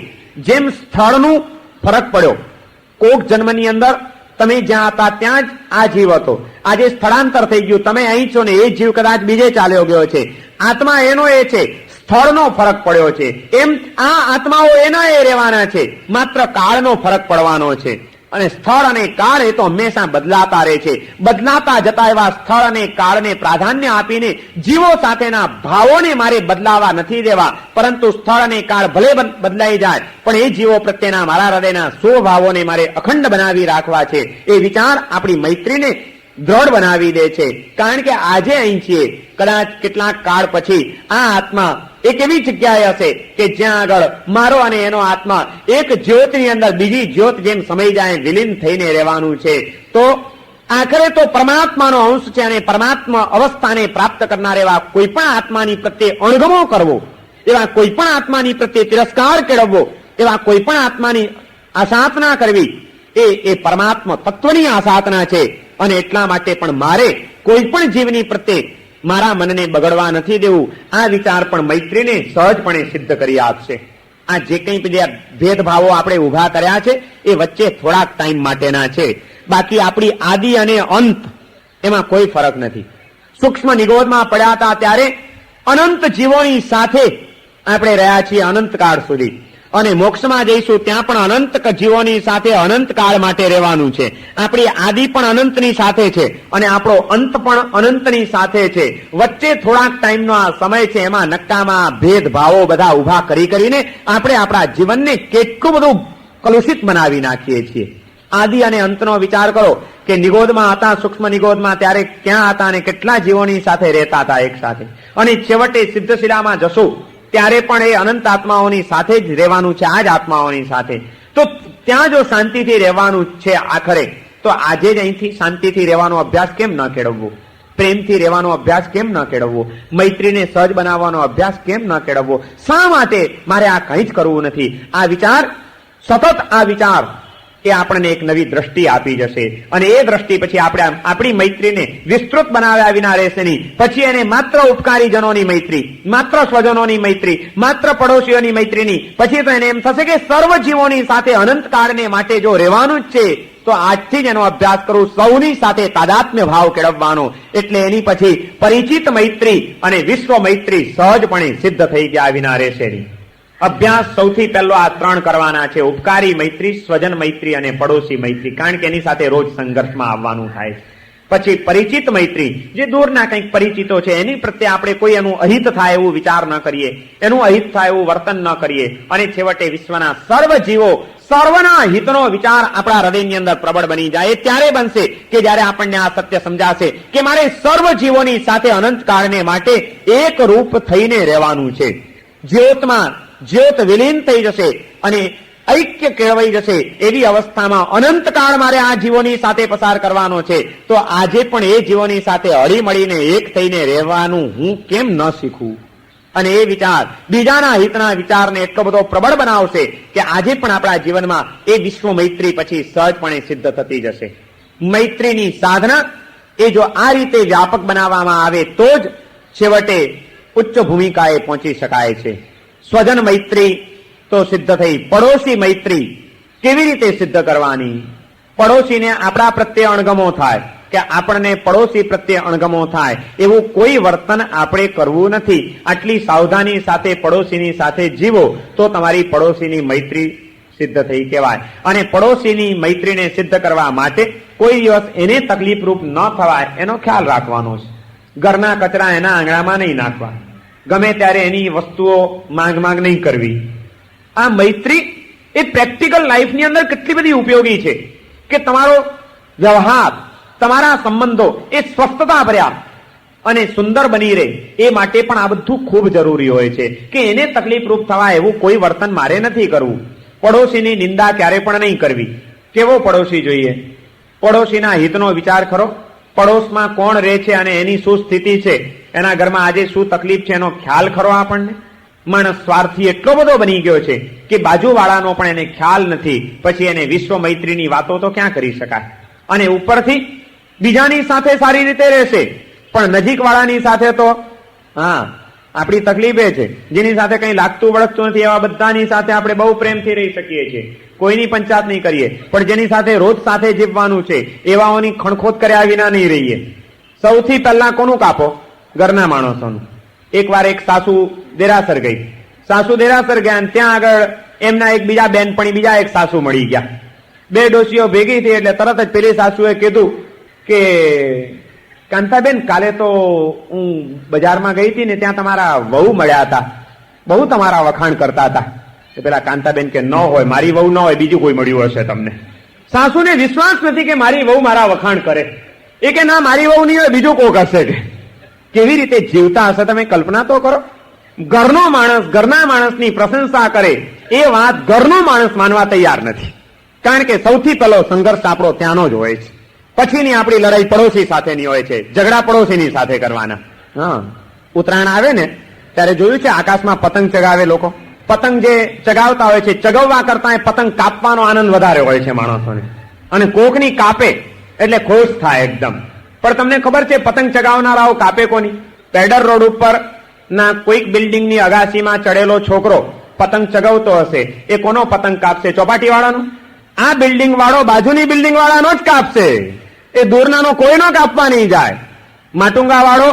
જેમ સ્થળનું ફરક પડ્યો. કોક જન્મની અંદર તમે જ્યાં હતા ત્યાં જ આ જીવ હતો. આજે સ્થળાંતર થઈ ગયું, તમે અહીં છો ને એ જીવ કદાચ બીજે ચાલ્યો ગયો છે. આત્મા એનો એ છે, સ્થળનો ફરક પડ્યો છે. એમ આ આત્માઓ એના એ રહેવાના છે, માત્ર કાળનો ફરક પડવાનો છે. અને સ્થળ અને કાળ એ તો હંમેશા બદલાતા રહે છે. બદલાતા જતા એવા સ્થળ અને કાળને પ્રાધાન્ય આપીને જીવો સાથેના ભાવોને મારે બદલાવા નથી દેવા. પરંતુ સ્થળ અને કાળ ભલે બદલાઈ જાય, પણ એ જીવો પ્રત્યેના મારા હૃદયના સ્વભાવોને મારે અખંડ બનાવી રાખવા છે. એ વિચાર આપણી મૈત્રીને દ્રઢ બનાવી દે છે. કારણ કે આજે અહીં છીએ, કદાચ કેટલાક કાળ પછી આ આત્મા એક એવી જગ્યાએ હશે કે જ્યાં આગળ મારો અને એનો આત્મા એક જ્યોતની અંદર બીજી જ્યોત જેમ સમય જાય વિલીન થઈને રહેવાનું છે. તો આખરે તો પરમાત્માનો અંશ છે અને પરમાત્મા અવસ્થાને પ્રાપ્ત કરનાર એવા કોઈ પણ આત્માની પ્રત્યે અણગમો કરવો, એવા કોઈ પણ આત્માની પ્રત્યે તિરસ્કાર કેળવવો, એવા કોઈ પણ આત્માની આસાધના કરવી એ પરમાત્મા તત્વની આસાધના છે. અને એટલા માટે પણ મારે કોઈ પણ જીવની પ્રત્યે મારા મનને બગડવા નથી દેવું. આ વિચાર પણ મૈત્રીને સહજપણે સિદ્ધ કરી આપશે. આ જે કંઈ બધા ભેદભાવો આપણે ઉભા કર્યા છે એ વચ્ચે થોડાક ટાઈમ માટેના છે. બાકી આપણી આદિ અને અંત એમાં કોઈ ફરક નથી. સૂક્ષ્મ નિગોદમાં પડ્યા હતા ત્યારે અનંત જીવોની સાથે આપણે રહ્યા છીએ અનંતકાળ સુધી. અને મોક્ષમાં જઈશું ત્યાં પણ અનંત જીવોની સાથે અનંત કાળ માટે રહેવાનું છે. આપણી આદિ પણ અનંતની સાથે છે અને આપણો અંત પણ અનંતની સાથે છે. વચ્ચે થોડાક ટાઈમનો આ સમય છે, એમાં નક્કામાં ભેદભાવો બધા ઉભા કરીને આપણે આપણા જીવનને કેટલું બધું કલુષિત બનાવી નાખીએ છીએ. આદિ અને અંતનો વિચાર કરો કે નિગોદમાં હતા, સૂક્ષ્મ નિગોદમાં, ત્યારે ક્યાં હતા અને કેટલા જીવોની સાથે રહેતા હતા એક સાથે. અને છેવટે સિદ્ધશિલામાં જશું ત્યારે પણ એ અનંત આત્માઓની સાથે જ રહેવાનું છે, આ જ આત્માઓની સાથે. તો ત્યાં જો શાંતિથી રહેવાનું છે આખરે, તો આજે જ અહીંથી શાંતિથી રહેવાનો અભ્યાસ કેમ ન કેળવવો? પ્રેમથી રહેવાનો અભ્યાસ કેમ ન કેળવવો? મૈત્રીને સહજ બનાવવાનો અભ્યાસ કેમ ન કેળવવો? શા માટે મારે આ કંઈ જ કરવું નથી? આ વિચાર, સતત આ વિચાર એ આપણને એક નવી દ્રષ્ટિ આપી જશે. અને એ દ્રષ્ટિ પછી આપણે આપણી મૈત્રીને વિસ્તૃત બનાવ્યા વિના રહેશે નહીં. પછી એને માત્ર ઉપકારી જનોની મૈત્રી, માત્ર સ્વજનોની મૈત્રી, માત્ર પડોશીઓની મૈત્રી નહીં. પછી તો એને એમ થશે કે સર્વ જીવોની સાથે અનંતકાળને માટે જો રહેવાનું જ છે તો આજથી જ એનો અભ્યાસ કરું, સૌની સાથે તાદાત્મ્ય ભાવ કેળવવાનો. એટલે એની પછી પરિચિત મૈત્રી અને વિશ્વ મૈત્રી સહજપણે સિદ્ધ થઈ ગયા વિના રહેશે નહીં. અભ્યાસ સૌથી પહેલો આ ત્રણ કરવાના છે: ઉપકારી મૈત્રી, સ્વજન મૈત્રી અને પડોશી મૈત્રી. કારણ કે એની સાથે રોજ સંઘર્ષમાં આવવાનું થાય. પછી પરિચિત મૈત્રી, જે દૂરના કંઈક પરિચિતો છે એની પ્રત્યે આપણે કોઈ એનું અહિત થાય એવું વિચાર ન કરીએ, એનું અહિત થાય એવું વર્તન ન કરીએ. અને છેવટે વિશ્વના સર્વ જીવો, સર્વના હિતનો વિચાર આપણા હૃદયની અંદર પ્રબળ બની જાય. ત્યારે બનશે કે જ્યારે આપણને આ સત્ય સમજાશે કે મારે સર્વ જીવોની સાથે અનંતકાળને માટે એક રૂપ થઈને રહેવાનું છે. જ્યોતમાં જ્યોત વિલીન થઈ જશે અને ઐક્ય કેળવાઈ જશે એવી અવસ્થામાં અનંતકાળ મારે આ જીવોની સાથે પસાર કરવાનો છે. તો આજે પણ એ જીવોની સાથે હળી મળીને એક થઈને રહેવાનું હું કેમ ન શીખું? અને એ વિચાર બીજાના હિતના વિચારને એટલો બધો પ્રબળ બનાવશે કે આજે પણ આપણા જીવનમાં એ વિશ્વ મૈત્રી પછી સહજપણે સિદ્ધ થતી જશે. મૈત્રીની સાધના એ જો આ રીતે વ્યાપક બનાવવામાં આવે તો જ છેવટે ઉચ્ચ ભૂમિકાએ પહોંચી શકાય છે. સ્વજન મૈત્રી તો સિદ્ધ થઈ. પડોશી મૈત્રી કેવી રીતે સિદ્ધ કરવાની? પડોશીને આપણા પ્રત્યે અણગમો થાય કે આપણને પડોશી પ્રત્યે અણગમો થાય એવું કોઈ વર્તન આપણે કરવું નથી. આટલી સાવધાની સાથે પડોશીની સાથે જીવો તો તમારી પડોશીની મૈત્રી સિદ્ધ થઈ કહેવાય. અને પડોશીની મૈત્રીને સિદ્ધ કરવા માટે કોઈ દિવસ એને તકલીફરૂપ ન થવાય એનો ખ્યાલ રાખવાનો છે. ઘરના કચરા એના આંગણામાં નહીં નાખવા, ગમે ત્યારે એની વસ્તુઓ માંગ નહીં કરવી. આ મૈત્રી એ પ્રેક્ટિકલ લાઈફની અંદર કેટલી બધી ઉપયોગી છે કે તમારો વ્યવહાર, તમારા સંબંધો એ સ્વસ્થતા ભર્યા અને સુંદર બની રહે એ માટે પણ આ બધું ખૂબ જરૂરી હોય છે કે એને તકલીફરૂપ થવા એવું કોઈ વર્તન મારે નથી કરવું. પડોશીની નિંદા ક્યારે પણ નહીં કરવી. કેવો પડોશી જોઈએ? પડોશીના હિતનો વિચાર કરો. પડોશમાં કોણ રહે છે અને એની શું સ્થિતિ છે, એના ઘરમાં આજે શું તકલીફ છે એનો ખ્યાલ ખરો આપણને. માણસ સ્વાર્થી એટલો બધો બની ગયો છે કે બાજુવાળાનો પણ એને ખ્યાલ નથી. પછી એને વિશ્વ મૈત્રીની વાતો તો ક્યાં કરી શકાય? અને ઉપરથી બીજાની સાથે સારી રીતે રહેશે પણ નજીક વાળાની સાથે તો હા આપણી તકલીફ એ છે જેની સાથે કઈ લાગતું વળગતું નથી એવા બધાની સાથે આપણે બહુ પ્રેમથી રહી શકીએ છીએ, કોઈની પંચાયત નહીં કરીએ, પણ જેની સાથે રોજ સાથે જીવવાનું છે એવાઓની ખણખોદ કર્યા વિના નહીં રહીએ. સૌથી પહેલા કોનું કાપો? ઘરના માણસોનું. એકવાર એક સાસુ દેરાસર ગઈ. સાસુ દેરાસર ગયા ત્યાં આગળ એમના એક બીજા બેનપણી બીજા એક સાસુ મળી ગયા. બે ડોશીઓ ભેગી થઈ એટલે તરત જ પેલી સાસુએ કીધું કે કાંતાબેન, કાલે તો હું બજારમાં ગઈ હતી ને ત્યાં તમારા વહુ મળ્યા હતા, બહુ તમારા વખાણ કરતા હતા. પેલા કાંતાબેન કે ન હોય, મારી વહુ ન હોય, બીજું કોઈ મળ્યું હશે તમને. સાસુને વિશ્વાસ નથી કે મારી વહુ મારા વખાણ કરે. એ કે ના, મારી વહુ નહીં હોય, બીજું કોક હશે. કે કેવી રીતે જીવતા હશે તમે કલ્પના તો કરો. ઘરનો માણસ ઘરના માણસની પ્રશંસા કરે એ વાત ઘરનો માણસ માનવા તૈયાર નથી. કારણ કે સૌથી પહેલો સંઘર્ષ આપણો ત્યાંનો જ હોય છે. પછીની આપણી લડાઈ પડોશી સાથેની હોય છે, ઝઘડા પડોશીની સાથે કરવાના. હા, ઉત્તરાયણ આવે ને ત્યારે જોયું છે આકાશમાં પતંગ ચગાવે લોકો. પતંગ જે ચગાવતા હોય છે, ચગાવવા કરતા પતંગ કાપવાનો આનંદ વધારે હોય છે માણસોને. અને કોકની કાપે એટલે ખુશ થાય એકદમ. પણ તમને ખબર છે પતંગ ચગાવનારાઓ કાપે કોની? પેડર રોડ ઉપર ના કોઈક બિલ્ડિંગની અગાસીમાં ચડેલો છોકરો પતંગ ચગાવતો હશે, એ કોનો પતંગ કાપશે? ચોપાટી વાળાનો. આ બિલ્ડિંગ વાળો બાજુની બિલ્ડિંગ વાળાનો જ કાપશે. એ દૂરનાનો કોઈનો કાપવા નહીં જાય. માટુંગા વાળો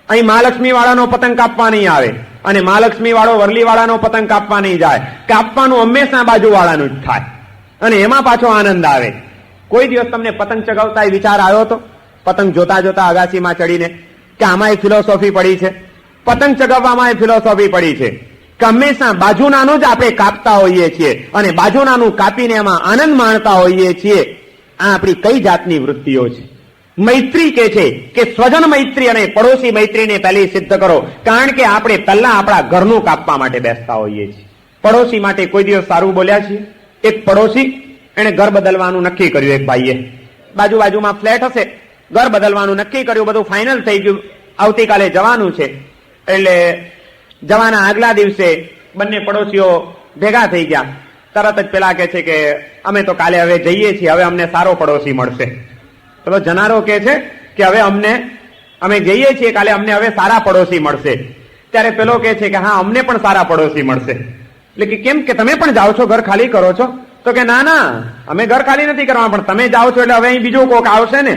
અહીં મહાલક્ષ્મી વાળાનો પતંગ કાપવા નહીં આવે અને મહાલક્ષ્મી વાળો વરલી વાળાનો પતંગ કાપવા નહીં જાય. કાપવાનું હંમેશા બાજુ વાળાનું જ થાય અને એમાં પાછો આનંદ આવે. કોઈ દિવસ તમને પતંગ ચગાવતા વિચાર આવ્યો હતો? પતંગ જોતા જોતા અગાસીમાં ચડીને કે આમાં એક ફિલોસોફી પડી છે, પતંગ ચગાવવામાં એ ફિલોસોફી પડી છે કે હંમેશા બાજુનાનું જ આપણે કાપતા હોઈએ છીએ અને બાજુનાનું કાપીને એમાં આનંદ માણતા હોઈએ છીએ. આ આપણી કઈ જાતની વૃત્તિઓ છે? મૈત્રી કે છે કે સ્વજન મૈત્રી અને પડોશી મૈત્રીને પહેલી સિદ્ધ કરો. કારણ કે આપણે પહેલા આપણા ઘરનું કાપવા માટે બેસતા હોઈએ છીએ. પડોશી માટે કોઈ દિવસ સારું બોલ્યા છીએ? એક પડોશી એને ઘર બદલવાનું નક્કી કર્યું. એક ભાઈએ બાજુમાં ફ્લેટ હશે, ઘર બદલવાનું નક્કી કર્યું, બધું ફાઇનલ થઈ ગયું, આવતીકાલે જવાનું છે. એટલે જવાના આગલા દિવસે બંને પડોશીઓ ભેગા થઈ ગયા. તરત જ પેલા કે છે કે અમે તો કાલે હવે જઈએ છીએ, હવે અમને સારો પડોશી મળશે. પેલો જનારો કે છે કે હવે અમે જઈએ છીએ કાલે, અમને હવે સારા પડોશી મળશે. ત્યારે પેલો કે છે કે હા, અમને પણ સારા પડોશી મળશે. એટલે કે કેમ? કે તમે પણ જાઓ છો, ઘર ખાલી કરો છો? તો કે ના ના, અમે ઘર ખાલી નથી કરવા, પણ તમે જાઓ છો એટલે હવે અહીં બીજું કોક આવશે ને,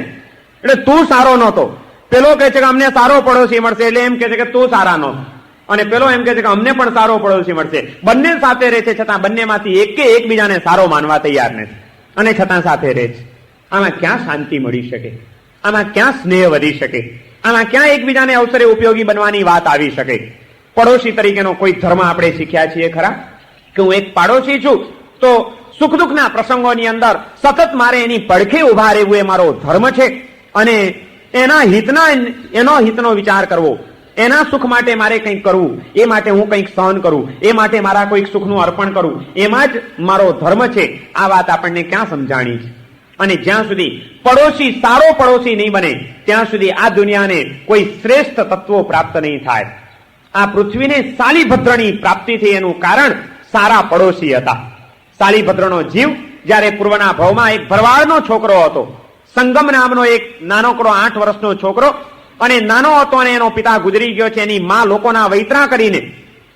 એટલે તું સારો નહોતો. પેલો કે છે કે અમને સારો પડોશી મળશે, એટલે એમ કે છે કે તું સારા નહોતો. અને પેલો એમ કે છે કે અમને પણ સારો પડોશી મળશે. બંને સાથે રહે છે છતાં બંનેમાંથી એકબીજાને સારો માનવા તૈયાર નથી અને છતાં સાથે રહે છે. આમાં ક્યાં શાંતિ મળી શકે? આમાં ક્યાં સ્નેહ વધી શકે? આમાં ક્યાં એકબીજાને અવસરે ઉપયોગી બનવાની વાત આવી શકે? પડોશી તરીકેનો કોઈ ધર્મ આપણે શીખ્યા છીએ ખરા? કે હું એક પાડોશી છું તો સુખ દુઃખના પ્રસંગોની અંદર સતત મારે એની પડખે ઉભા રહેવું એ મારો ધર્મ છે અને એનો હિતનો વિચાર કરવો, એના સુખ માટે મારે કંઈક કરવું, એ માટે હું કંઈક સહન કરું, એ માટે મારા કોઈક સુખનું અર્પણ કરું, એમાં જ મારો ધર્મ છે. આ વાત આપણને ક્યાં સમજાણી છે? અને જ્યાં સુધી પડોશી સારો પડોશી નહીં બને ત્યાં સુધી આ દુનિયાને કોઈ શ્રેષ્ઠ તત્વો પ્રાપ્ત નહીં થાય. આ પૃથ્વીને શાલીભદ્રની પ્રાપ્તિ થઈ એનું કારણ સારા પડોશી હતા. શાલીભદ્રનો જીવ જ્યારે પૂર્વના ભાવમાં એક ભરવાડનો છોકરો હતો, સંગમ નામનો એક નાનકડો 8 વર્ષનો છોકરો, અને નાનો હતો અને એનો પિતા ગુજરી ગયો છે. એની માં લોકોના વૈતરા કરીને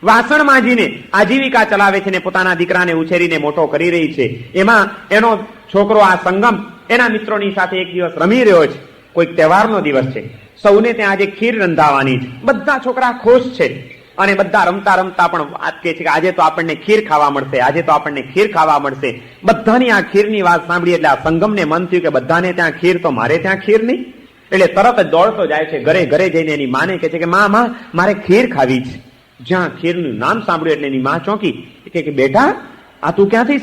વાસણ માંજીને આજીવિકા ચલાવે છે ને પોતાના દીકરાને ઉછેરીને મોટો કરી રહી છે. એમાં એનો છોકરો આ સંગમ એના મિત્રોની સાથે એક દિવસ રમી રહ્યો છે. કોઈક તહેવારનો દિવસ છે, સૌને ત્યાં આજે ખીર રંધાવાની છે. બધા છોકરા ખુશ છે અને બધા રમતા રમતા પણ વાત કહે છે કે આજે તો આપણને ખીર ખાવા મળશે, આજે તો આપણને ખીર ખાવા મળશે. બધાની આ ખીરની વાત સાંભળી એટલે આ સંગમને મન થયું કે બધાને ત્યાં ખીર, તો મારે ત્યાં ખીર નહીં. એટલે તરત જ દોડતો જાય છે ઘરે જઈને એની માને કહે છે કે માં મારે ખીર ખાવી છે. જ્યાં ખીરનું નામ સાંભળ્યું એટલે એની માં ચોંકી કે બેટા આ તું ક્યાંથી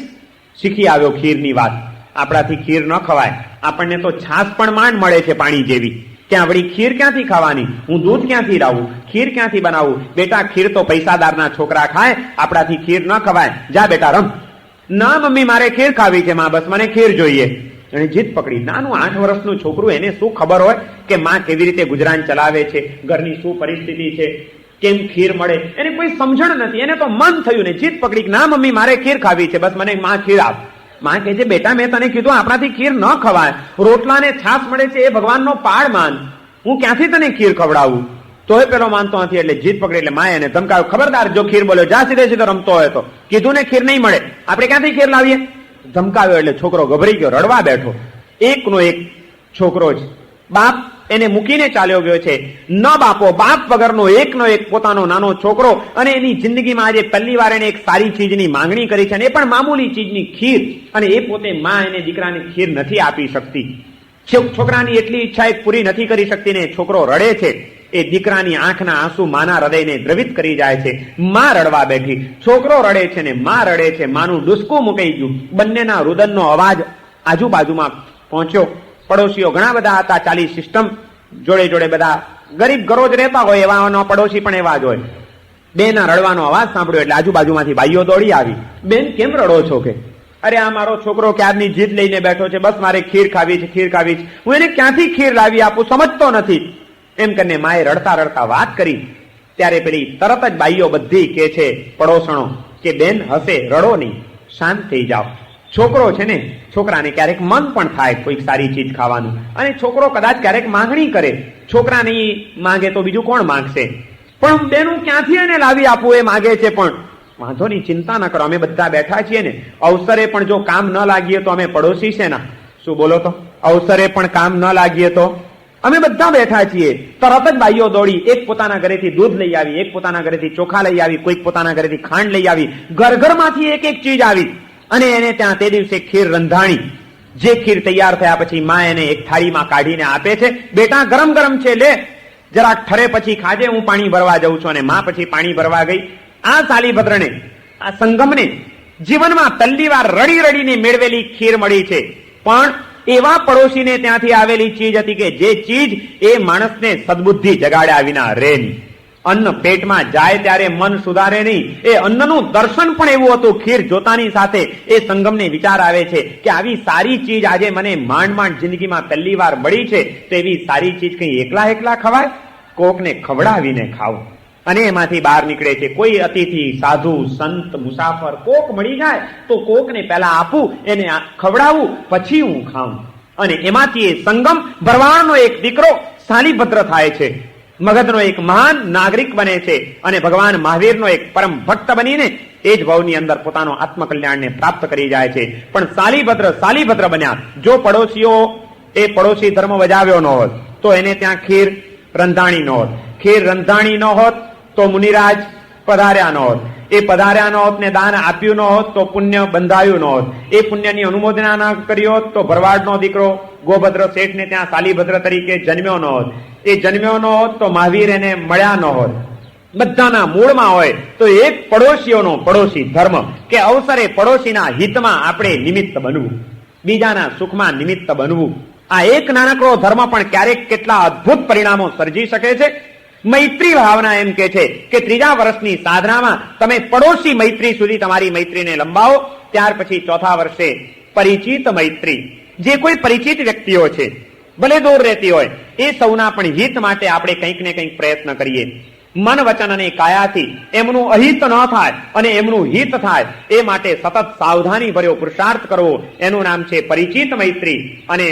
શીખી આવ્યો ખીરની વાત? આપણાથી ખીર ન ખવાય, આપણને તો છાસ પણ માંડ મળે છે પાણી જેવી, ત્યાં વળી ખીર ક્યાંથી ખાવાની? હું દૂધ ક્યાંથી લાવું? ખીર ક્યાંથી બનાવું? બેટા, ખીર તો પૈસાદારના છોકરા ખાય, આપણાથી ખીર ન ખવાય. જા બેટા રમ. ના મમ્મી, મારે ખીર ખાવી છે માં, બસ મને ખીર જોઈએ. એને જીદ પકડી. નાનું 8 વર્ષનું છોકરું, એને શું ખબર હોય કે માં કેવી રીતે ગુજરાન ચલાવે છે, ઘરની શું પરિસ્થિતિ છે, કેમ ખીર મળે, એને કોઈ સમજણ નથી. એને તો મન થયું ને જીદ પકડી કે ના મમ્મી, મારે ખીર ખાવી છે, બસ મને માં ખીર આપ. માં કહે છે બેટા, મેં તને કીધું આપણાથી ખીર ન ખવાય, રોટલા ને છાસ મળે છે એ ભગવાનનો પાડ માન, હું ક્યાંથી તને ખીર ખવડાવું? તોય પેલો માનતો નથી એટલે જીદ પકડી. એટલે માએ એને ધમકાવ્યો, ખબરદાર જો ખીર બોલ્યો જા સીધે સીધો રમતો હોય તો. કીધું ને ખીર નહીં મળે, આપણે ક્યાંથી ખીર લાવીએ? ધમકાવ્યો એટલે છોકરો ગભરાઈ ગયો, રડવા બેઠો. એકનો એક છોકરો જ, બાપ એને મૂકીને ચાલ્યો ગયો છે. ન બાપો, બાપ વગરનો એકનો એક પોતાનો નાનો છોકરો, અને એની જિંદગીમાં આજે પહેલી વાર એને એક સારી ચીજની માંગણી કરી છે, અને એ પણ મામૂલી ચીજની ખીર, અને એ પોતે માં એને દીકરાને ખીર નથી આપી શકતી. છોકરાની એટલી ઈચ્છા એક પૂરી નથી કરી શકતી ને છોકરો રડે છે. એ દીકરાની આંખના આંસુ માના હૃદયને દ્રવિત કરી જાય છે. માં રડવા બેઠી, છોકરો રડે છે ને માં રડે છે. માનું ડુસકું મુકાઈ ગયું. બંનેના રુદનનો અવાજ આજુબાજુમાં પહોંચ્યો. પડોશીઓ ઘણા બધા હતા, ચાલી સિસ્ટમ જોડે જોડે બધા ગરીબ ઘરો જ રહેતા હોય એવાનો પડોશી પણ એવા જ હોય. બેના રડવાનો અવાજ સાંભળ્યો એટલે આજુબાજુમાંથી ભાઈઓ દોડી આવી. બેન, કેમ રડો છો? કે અરે આ મારો છોકરો ક્યારની જીદ લઈને બેઠો છે, બસ મારે ખીર ખાવી છે, ખીર ખાવી છે, હું એને ક્યાંથી ખીર લાવી આપું, સમજતો નથી. એમ કરીને માએ રડતા રડતા વાત કરી. ત્યારે પેલી તરત જ બાઈઓ બધી કે છે પડોસણો કે બેન હશે, રડો નહીં, શાંત થઈ જાઓ. છોકરો છે ને, છોકરાને ક્યારેક મન પણ થાય કોઈક સારી ચીજ ખાવાનું, અને છોકરો કદાચ ક્યારેક માંગણી કરે. છોકરા નહીં માંગે તો બીજું કોણ માંગશે? પણ બેનું ક્યાંથી એને લાવી આપવું? એ માંગે છે પણ વાંધો નહીં, ચિંતા ન કરો, અમે બધા બેઠા છીએ ને. અવસરે પણ જો કામ ન લાગીએ તો અમે પડોશી છે ના. શું બોલો તો? અવસરે પણ કામ ન લાગીએ તો અમે બધા બેઠા છીએ. તરત જ બાઈઓ દોડી, એક પોતાના ઘરેથી દૂધ લઈ આવી, એક પોતાના ઘરેથી ચોખા લઈ આવી, કોઈક પોતાના ઘરેથી ખાંડ લઈ આવી. ઘર ઘરમાંથી એક એક ચીજ આવી, અને એને ત્યાં તે દિવસે ખીર રંધાણી. જે ખીર તૈયાર થયા પછી માં એને એક થાળીમાં કાઢીને આપે છે. બેટા, ગરમ ગરમ છે, લે, જરાક ઠરે પછી ખાજે, હું પાણી ભરવા જાઉં છું. અને માં પછી પાણી ભરવા ગઈ. આ સાલીભદ્રને, આ સંગમને જીવનમાં પહેલી વાર રડી રડીને મેળવેલી ખીર મળી છે. પણ એવા પડોશીને ત્યાંથી આવેલી ચીજ હતી કે જે ચીજ એ માણસને સદબુદ્ધિ જગાડ્યા વિના રહે નહીં. અન્ન પેટમાં જાય ત્યારે મન સુધારે નહીં. એ અન્નનું દર્શન પણ એવું હતું. ખીર જોતાની સાથે એ સંગમને વિચાર આવે છે કે આવી સારી ચીજ આજે મને માંડ માંડ જિંદગીમાં પહેલી વાર મળી છે, તો એવી સારી ચીજ કઈ એકલા એકલા ખવાય? કોકને ખવડાવીને ખાવું. અને એમાંથી બહાર નીકળે છે. કોઈ અતિથિ, સાધુ, સંત, મુસાફર કોક મળી જાય તો કોકને પહેલા આપું, એને ખવડાવું, પછી હું ખાઉં. અને એમાંથી એ સંગમ ભરવાડનો એક દીકરો સાલીભદ્ર થાય છે, મગધનો એક મહાન નાગરિક બને છે, અને ભગવાન મહાવીરનો એક પરમ ભક્ત બનીને એ જ ભાવની અંદર પોતાનો આત્મકલ્યાણને પ્રાપ્ત કરી જાય છે. પણ સાલીભદ્ર બન્યા. જો પડોશીઓ એ પડોશી ધર્મ બજાવ્યો ન હોત તો એને ત્યાં ખીર રંધાણી ન હોત. ખીર રંધાણી ન હોત તો મુનિરાજ પધાર્યા ન હોત. એ પધાર્યા ન હોત ને દાન આપ્યું ન હોત તો પુણ્ય બંધાયું ન હોત. એ પુણ્યની અનુમોદના ન કરી હોત તો ભરવાડનો દીકરો ગોભદ્ર શેઠને ત્યાં સાલીભદ્ર તરીકે જન્મ્યો ન હોત. એ જન્મ્યો ન હોત તો મહાવીર એને મળ્યા ન હોત. બધાના મૂળમાં હોય તો એક પડોશીઓનો પડોશી ધર્મ, કે અવસરે પડોશીના હિતમાં આપણે નિમિત્ત બનવું, બીજાના સુખમાં નિમિત્ત બનવું. આ એક નાનકડો ધર્મ પણ ક્યારેક કેટલા અદ્ભુત પરિણામો સર્જી શકે છે. મૈત્રી ભાવના એમ કે છે કે 3જા વર્ષની સાધનામાં તમે પડોશી મૈત્રી સુધી તમારી મૈત્રીને લંબાવો. ત્યાર પછી 4થા વર્ષે પરિચિત મૈત્રી. જે કોઈ પરિચિત વ્યક્તિઓ છે, ભલે દૂર રહેતી હોય, એ સૌના પણ હિત માટે આપણે કંઈક ને કંઈક પ્રયત્ન કરીએ. મન, વચન અને કાયાથી એમનું અહિત ન થાય અને એમનું હિત થાય એ માટે સતત સાવધાની ભર્યો પુરુષાર્થ કરવો, એનું નામ છે પરિચિત મૈત્રી. અને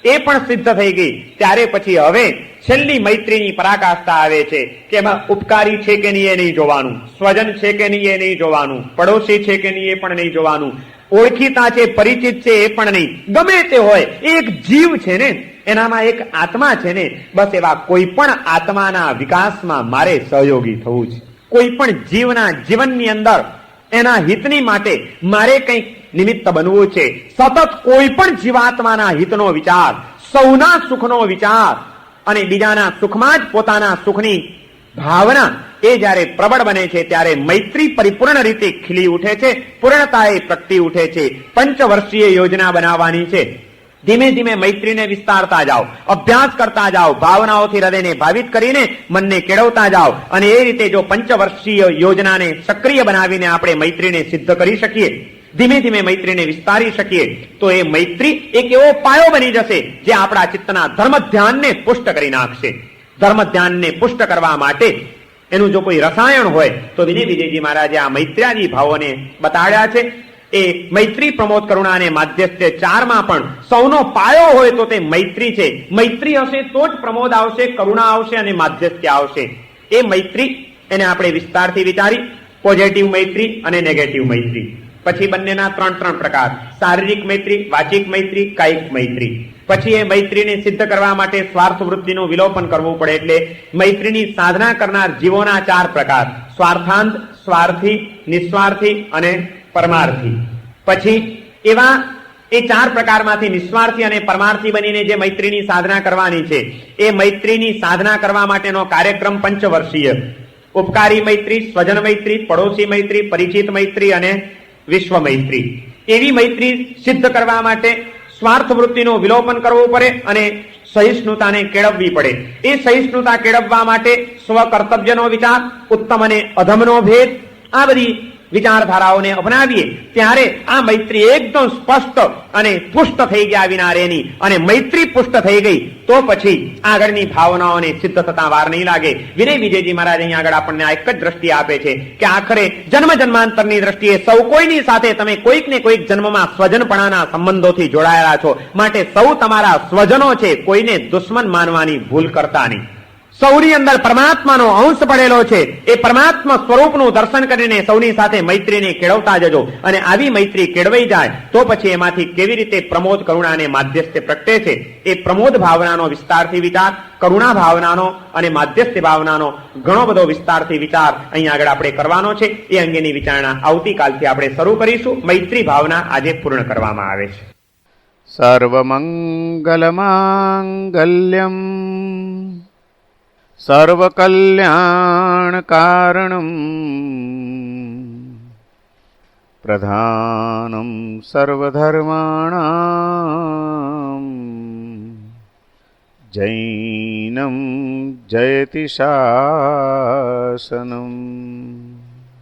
એ પણ સિદ્ધ થઈ ગઈ ત્યારે પછી હવે છેલ્લી મૈત્રીની પરાકાષ્ઠા આવે છે કે એમાં ઉપકારી છે કે નહીં એ નહીં જોવાનું, સ્વજન છે કે નહીં એ નહીં જોવાનું, પડોશી છે કે નહીં એ પણ નહીં જોવાનું, ઓળખીતા છે, પરિચિત છે એ પણ નહીં. ગમે તે હોય, એક જીવ છે ને, એનામાં એક આત્મા છે ને, બસ એવા કોઈ પણ આત્માના વિકાસમાં મારે સહયોગી થવું છે. કોઈ પણ જીવના જીવનની અંદર એના હિતની માટે મારે કંઈક નિમિત્ત બનવું છે. સતત કોઈ પણ જીવાત્માના હિતનો વિચાર, સૌના સુખનો વિચાર, અને બીજાના સુખમાં જ પોતાના સુખની ભાવના, એ જ્યારે પ્રબળ બને છે ત્યારે મૈત્રી પરિપૂર્ણ રીતે ખીલી ઉઠે છે, પૂર્ણતાએ પ્રગટી ઉઠે છે. પંચવર્ષીય યોજના બનાવવાની છે. ધીમે ધીમે મૈત્રીને વિસ્તારતા જાઓ, અભ્યાસ કરતા જાઓ, ભાવનાઓથી હૃદયને ભાવિત કરીને મનને કેળવતા જાઓ, અને એ રીતે જો પંચવર્ષીય યોજનાને સક્રિય બનાવીને આપણે મૈત્રીને સિદ્ધ કરી શકીએ, ધીમે ધીમે મૈત્રીને વિસ્તારી શકીએ, તો એ મૈત્રી એક એવો પાયો બની જશે જે આપણા ચિત્તના ધર્મ ધ્યાનને પુષ્ટ કરી નાખશે. ધર્મ ધ્યાનને પુષ્ટ કરવા માટે એનું જો કોઈ રસાયણ હોય તો વિનય વિજયજી મહારાજે આ મૈત્ર્યાદી ભાવોને બતાડ્યા છે. એ મૈત્રી, પ્રમોદ, કરુણા અને માધ્યસ્થ્ય ચારમાં પણ સૌનો પાયો હોય તો તે મૈત્રી છે. મૈત્રી હશે તો જ પ્રમોદ આવશે, કરુણા આવશે અને માધ્યસ્થ્ય આવશે. એ મૈત્રી એને આપણે વિસ્તારથી વિચારી, પોઝિટિવ મૈત્રી અને નેગેટિવ મૈત્રી. પછી બંનેના ત્રણ પ્રકાર: શારીરિક મૈત્રી, વાચિક મૈત્રી, કાયિક મૈત્રી. પછી એ મૈત્રીને સિદ્ધ કરવા માટે સ્વાર્થ વૃત્તિનું વિલોપન કરવું પડે. એટલે મૈત્રીની સાધના કરનાર જીવોના 4 પ્રકાર: સ્વાર્થાંત, સ્વાર્થી, નિસ્વાર્થી અને પરમાર્થી. પછી એવા એ 4 પ્રકારમાંથી નિસ્વાર્થી અને પરમાર્થી બનીને જે મૈત્રીની સાધના કરવાની છે, એ મૈત્રીની સાધના કરવા માટેનો કાર્યક્રમ પંચવર્ષીય: ઉપકારી મૈત્રી, સ્વજન મૈત્રી, પડોશી મૈત્રી, પરિચિત મૈત્રી અને વિશ્વ મૈત્રી. એવી મૈત્રી સિદ્ધ કરવા માટે સ્વાર્થ વૃત્તિનું વિલોપન કરવું પડે અને સહિષ્ણુતાને કેળવવી પડે. એ સહિષ્ણુતા કેળવવા માટે સ્વકર્તવ્યનો વિચાર, ઉત્તમ અને અધમનો ભેદ, આ બધી વિચારધારાઓને અપનાવીએ ત્યારે આ મૈત્રી એકદમ સ્પષ્ટ અને પુષ્ટ થઈ ગયા વિના રહેની. અને મૈત્રી પુષ્ટ થઈ ગઈ તો પછી આગળની ભાવનાઓને સિદ્ધ થતા વાર નહીં લાગે. વિનય વિજયજી મહારાજ અહીંયા આગળ આપણને આ એક જ દ્રષ્ટિ આપે છે કે આખરે જન્મ જન્માંતરની દ્રષ્ટિએ સૌ કોઈની સાથે તમે કોઈક ને કોઈક જન્મમાં સ્વજનપણાના સંબંધોથી જોડાયેલા છો. માટે સૌ તમારા સ્વજનો છે, કોઈને દુશ્મન માનવાની ભૂલ કરતા નહીં. સૌની અંદર પરમાત્માનો અંશ પડેલો છે. એ પરમાત્મા સ્વરૂપનું દર્શન કરીને સૌની સાથે મૈત્રીને કેળવતા જજો. અને આવી મૈત્રી કેળવાઈ જાય તો પછી એમાંથી કેવી રીતે પ્રમોદ, કરુણા અને માધ્યસ્થ્ય પ્રગટે છે. એ પ્રમોદ ભાવનાનો વિસ્તારથી વિચાર, કરુણા ભાવનાનો અને માધ્યસ્થ્ય ભાવનાનો ઘણો બધો વિસ્તારથી વિચાર અહીંયા આગળ આપણે કરવાનો છે. એ અંગેની વિચારણા આવતીકાલથી આપણે શરૂ કરીશું. મૈત્રી ભાવના આજે પૂર્ણ કરવામાં આવે છે. સર્વમંગલમાંગલ્યમ સર્વકલ્યાણકારણમ પ્રધાનમ સર્વધર્માણામ જૈનમ જયતિ શાસનમ.